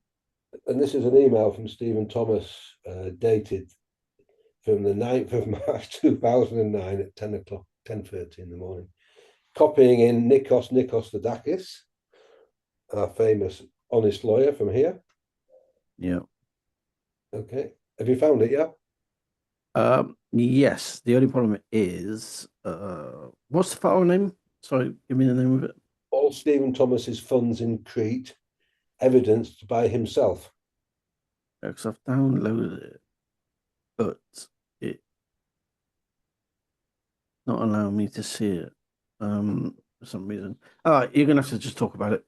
And this is an email from Stephen Thomas, dated from the 9th of March 2009 at 10:30 in the morning, copying in Nikos Dodakis, our famous honest lawyer from here. Yeah. Okay. Have you found it yet? Yes. The only problem is, what's the file name? Sorry, give me the name of it. All Stephen Thomas's funds in Crete, evidenced by himself. Because I've downloaded it, but it not allowing me to see it for some reason. All right, you're gonna have to just talk about it.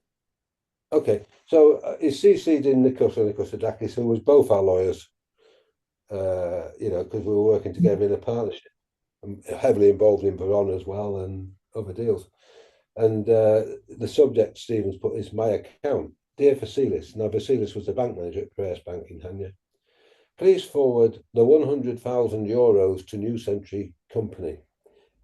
Okay, so he's CC'd in Nikos and Nikosadakis, who was both our lawyers, because we were working together in a partnership, heavily involved in Veron as well and other deals. And the subject Stephen's put is my account. Dear Vasilis, now Vasilis was the bank manager at Piraeus Bank in Hania. Please forward the 100,000 euros to New Century Company.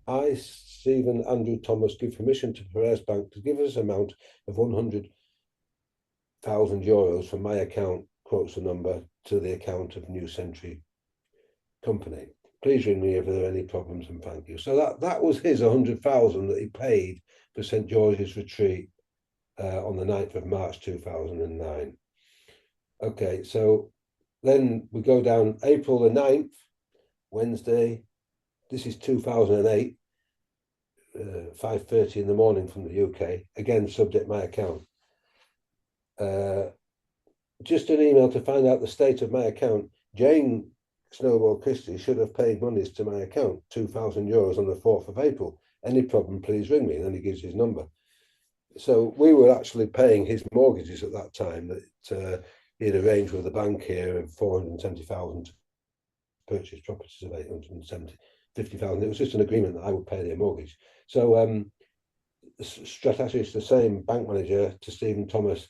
I, Stephen Andrew Thomas, give permission to Piraeus Bank to give us an amount of 100,000 euros from my account, quotes the number, to the account of New Century Company. Please ring me if there are any problems and thank you. So that was his 100,000 that he paid for St. George's Retreat on the 9th of March 2009. Okay, so then we go down April the 9th, Wednesday. This is 2008, 5:30 in the morning from the UK. Again, subject my account. Just an email to find out the state of my account. Jane Snowball Christie should have paid monies to my account, 2,000 euros on the 4th of April. Any problem, please ring me. And then he gives his number. So we were actually paying his mortgages at that time that he'd arranged with the bank here of 470,000 to purchase properties of 850,000. It was just an agreement that I would pay their mortgage. So Stratasys, the same bank manager to Stephen Thomas,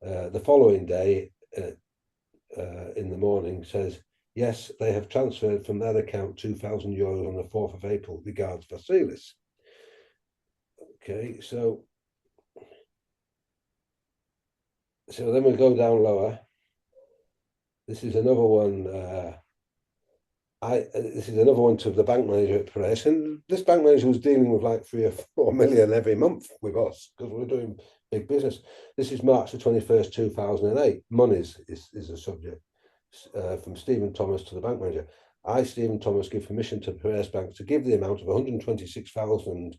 the following day in the morning says, yes, they have transferred from that account 2,000 euros on the 4th of April. Regards, Vasilis. Okay, so then we go down lower. This is another one. This is another one to the bank manager at Piraeus, and this bank manager was dealing with like 3 or 4 million every month with us because we're doing big business. This is March the 21st, 2008. Monies is the subject. From Stephen Thomas to the bank manager. I, Stephen Thomas, give permission to Piraeus Bank to give the amount of 126,000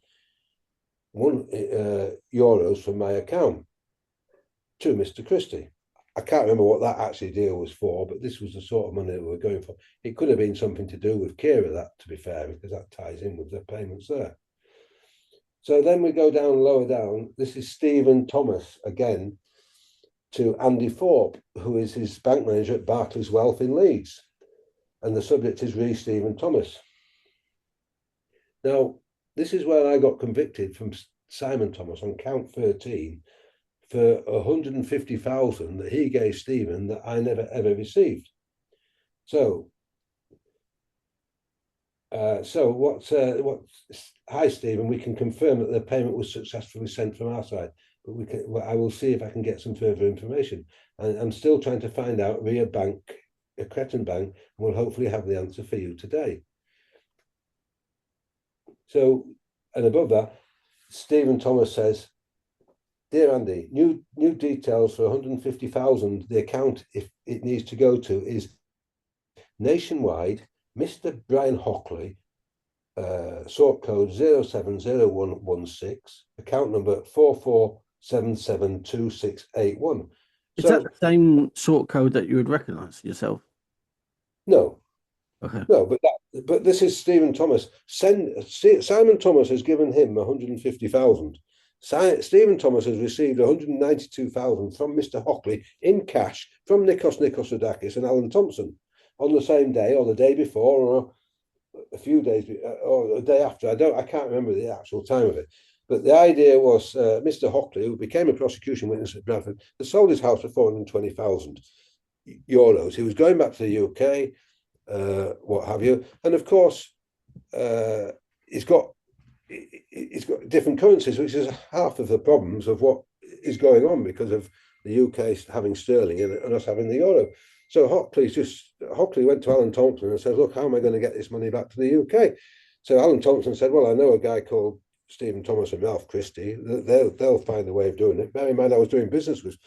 euros from my account to Mr. Christie. I can't remember what that actually deal was for, but this was the sort of money that we were going for. It could have been something to do with Keir, that, to be fair, because that ties in with the payments there. So then we go down, lower down. This is Stephen Thomas again to Andy Thorpe, who is his bank manager at Barclays Wealth in Leeds. And the subject is re Stephen Thomas. Now, this is where I got convicted from Simon Thomas on count 13 for 150,000 that he gave Stephen that I never ever received. So hi Stephen, we can confirm that the payment was successfully sent from our side, but I will see if I can get some further information. And I'm still trying to find out via bank, a Cretan bank, and we'll hopefully have the answer for you today. So, and above that, Stephen Thomas says, dear Andy, new details for 150,000. The account, if it needs to go to, is Nationwide, Mr. Brian Hockley, sort code 070116, account number 44772681. Is that the same sort code that you would recognise yourself? No. Okay. No, but this is Stephen Thomas. Simon Thomas has given him 150,000. Stephen Thomas has received 192,000 from Mr. Hockley in cash from Nikos Nikosadakis and Alan Thompson on the same day or the day before or a few days or a day after. I can't remember the actual time of it. But the idea was Mr. Hockley, who became a prosecution witness at Bradford, had sold his house for 420,000 euros. He was going back to the UK, what have you, and of course, he's got different currencies, which is half of the problems of what is going on because of the UK having sterling and us having the euro. So Hockley went to Alan Thompson and said, look, how am I going to get this money back to the UK? So Alan Thompson said, well, I know a guy called Stephen Thomas and Ralph Christie. They'll find a way of doing it. Bear in mind, I was doing business with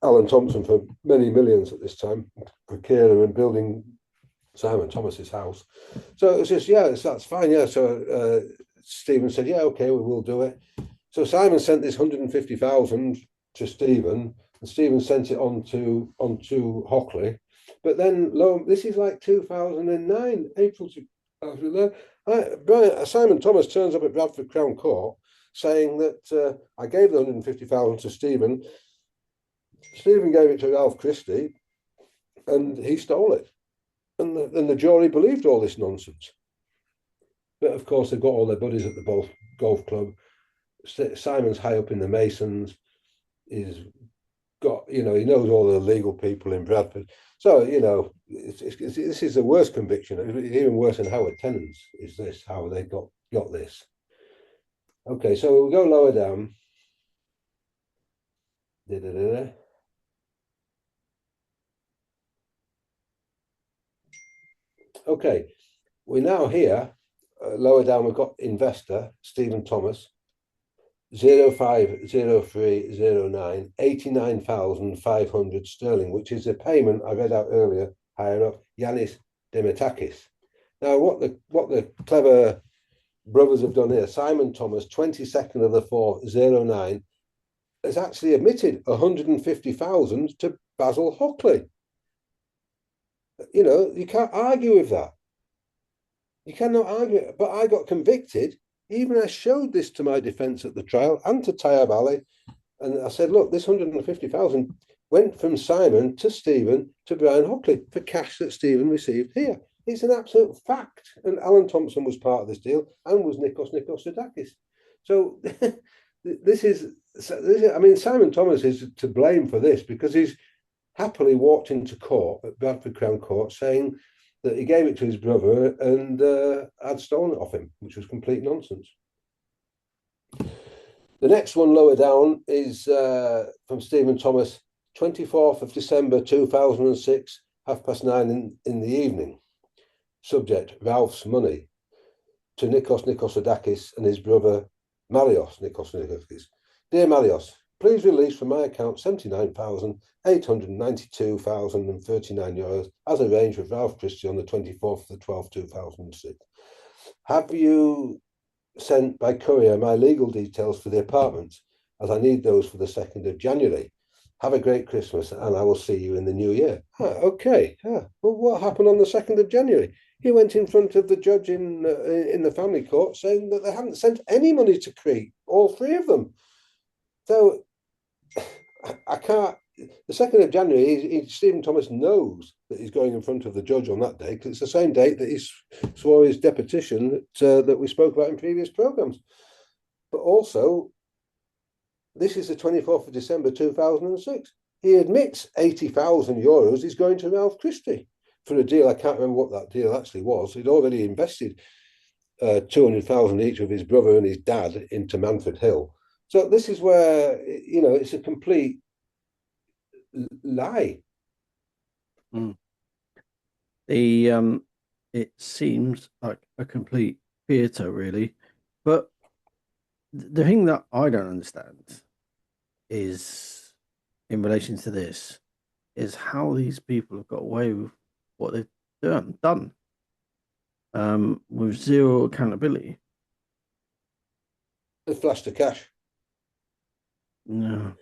Alan Thompson for many millions at this time, for Keir and building Simon Thomas's house. So it was just, that's fine. Yeah. So Stephen said, yeah, okay, we will do it. So Simon sent this 150,000 to Stephen and Stephen sent it onto Hockley. But then, this is like 2009, April 2009. Simon Thomas turns up at Bradford Crown Court saying that I gave the 150,000 to Stephen. Stephen gave it to Ralph Christie, and he stole it. And the jury believed all this nonsense. But of course, they've got all their buddies at the golf club. Simon's high up in the Masons. He's got, he knows all the legal people in Bradford. So, this is the worst conviction. It's even worse than Howard Tennant's, is this, how they got this. Okay, so we'll go lower down. Okay, we're now here. Lower down, we've got investor, Stephen Thomas, 050309, 89,500 sterling, which is a payment I read out earlier, higher up, Yanis Demitakis. Now, what the clever brothers have done here, Simon Thomas, 22nd of the 4th, 09, has actually admitted 150,000 to Basil Hockley. You can't argue with that. You cannot argue. But I got convicted. Even I showed this to my defence at the trial and to Tayab Ali. And I said, look, this 150,000 went from Simon to Stephen to Brian Hockley for cash that Stephen received here. It's an absolute fact. And Alan Thompson was part of this deal, and was Nikos Sodakis. So Simon Thomas is to blame for this, because he's happily walked into court at Bradford Crown Court saying that he gave it to his brother and had stolen it off him, which was complete nonsense. The next one lower down is from Stephen Thomas, 24th of December 2006, 9:30 in the evening. Subject, Ralph's money, to Nikos Sodakis and his brother Marios Nikos. Dear Marios, please release from my account 79,892,039 euros as arranged with Ralph Christie on the 24th of the 12th, 2006. Have you sent by courier my legal details for the apartment, as I need those for the 2nd of January? Have a great Christmas, and I will see you in the new year. Okay. Well, what happened on the 2nd of January? He went in front of the judge in the family court saying that they hadn't sent any money to Crete, all three of them. So I can't. The 2nd of January, Stephen Thomas knows that he's going in front of the judge on that day, because it's the same date that he swore his deposition that we spoke about in previous programs. But also, this is the 24th of December 2006. He admits 80,000 euros is going to Ralph Christie for a deal. I can't remember what that deal actually was. He'd already invested 200,000 each of his brother and his dad into Manfred Hill. So this is where, it's a complete lie. It seems like a complete theatre, really. But the thing that I don't understand is, in relation to this, is how these people have got away with what they've done with zero accountability. They flashed the cash. No.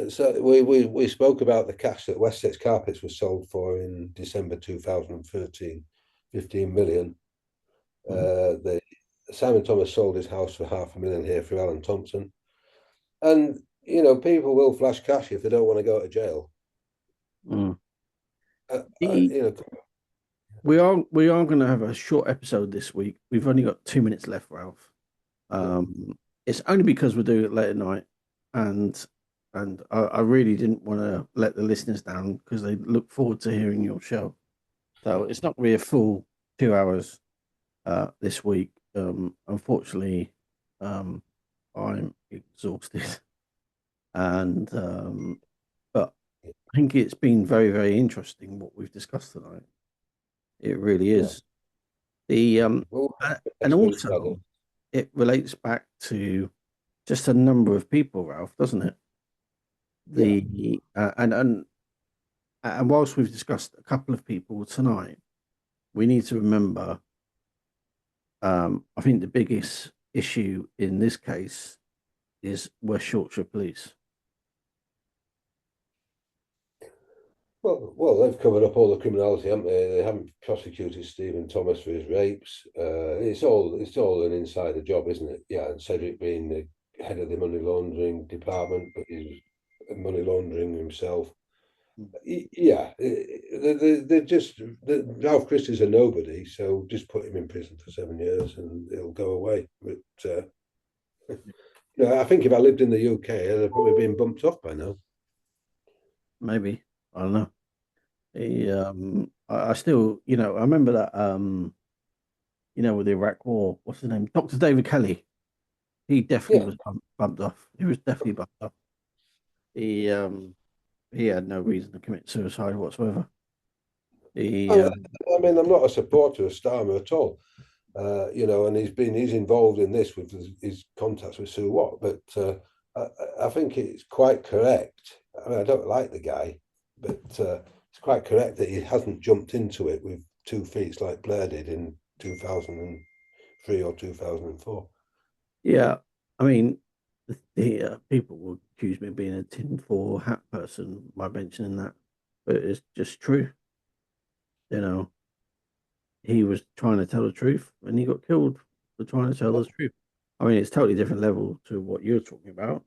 So we spoke about the cash that Wessex Carpets was sold for in December 2013, 15 million. Simon Thomas sold his house for $500,000 here for Alan Thompson. And, people will flash cash if they don't want to go to jail. We are going to have a short episode this week. We've only got 2 minutes left, Ralph. It's only because we're doing it late at night, and I really didn't want to let the listeners down, because they look forward to hearing your show. So it's not going to be a full 2 hours this week. Unfortunately, I'm exhausted, and but I think it's been very, very interesting what we've discussed tonight. It really is. And also it relates back to just a number of people, Ralph, doesn't it? And whilst we've discussed a couple of people tonight, we need to remember, I think the biggest issue in this case is West Yorkshire Police. Well, they've covered up all the criminality, haven't they? They haven't prosecuted Stephen Thomas for his rapes. It's all an insider job, isn't it? Yeah, and Cedric being the head of the money laundering department, but he's money laundering himself. Yeah, they're just Ralph Christie's a nobody, so just put him in prison for 7 years and he'll go away. But I think if I lived in the UK, I'd have probably been bumped off by now. Maybe, I don't know. I still, I remember that, with the Iraq War. What's his name? Dr. David Kelly. He definitely was bumped off. He was definitely bumped off. He had no reason to commit suicide whatsoever. I mean, I'm not a supporter of Starmer at all. And he's involved in this with his contacts with Sue Watt, but I think it's quite correct. I mean, I don't like the guy, but it's quite correct that he hasn't jumped into it with 2 feet like Blair did in 2003 or 2004. Yeah, I mean, the people will accuse me of being a tinfoil hat person by mentioning that, but it's just true. He was trying to tell the truth and he got killed for trying to tell the truth. I mean, it's totally different level to what you're talking about.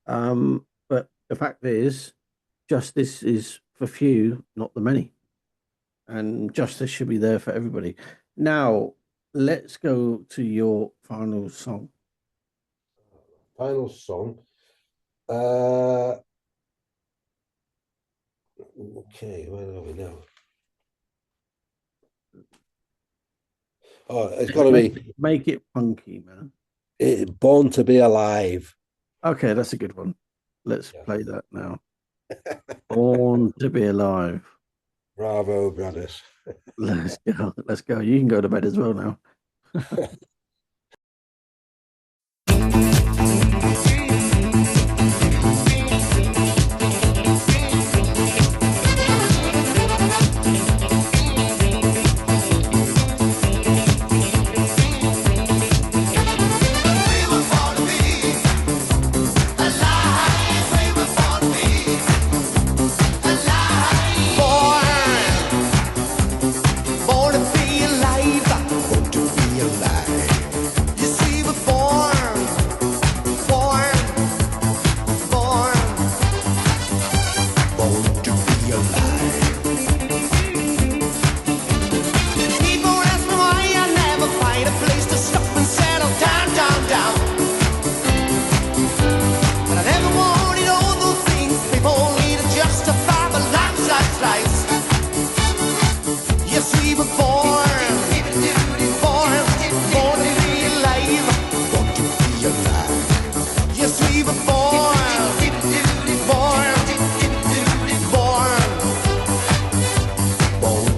But the fact is, justice is for few, not the many. And justice should be there for everybody. Now, let's go to your final song. Final song. Okay, where are we now? Oh, it's got to be Make it funky, man. Born to Be Alive. Okay, that's a good one. Let's play that now. Born to Be Alive. Bravo, brothers. Let's go. Let's go. You can go to bed as well now.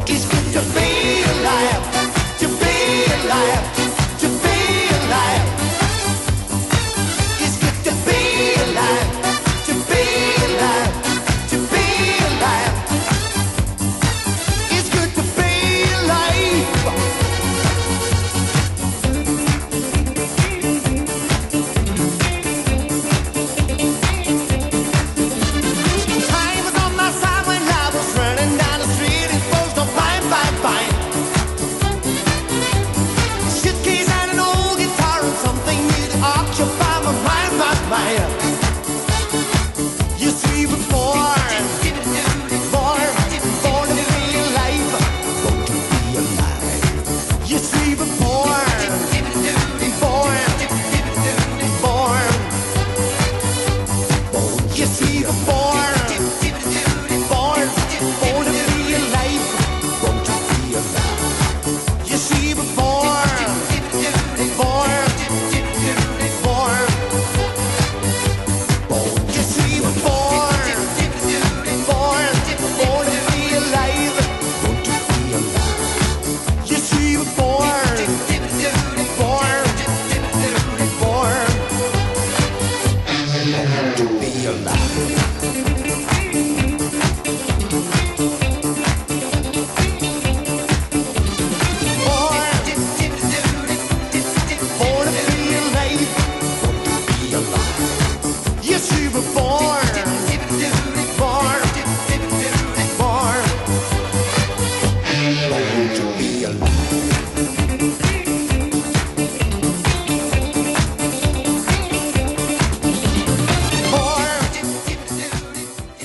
It's good to be alive, to be alive.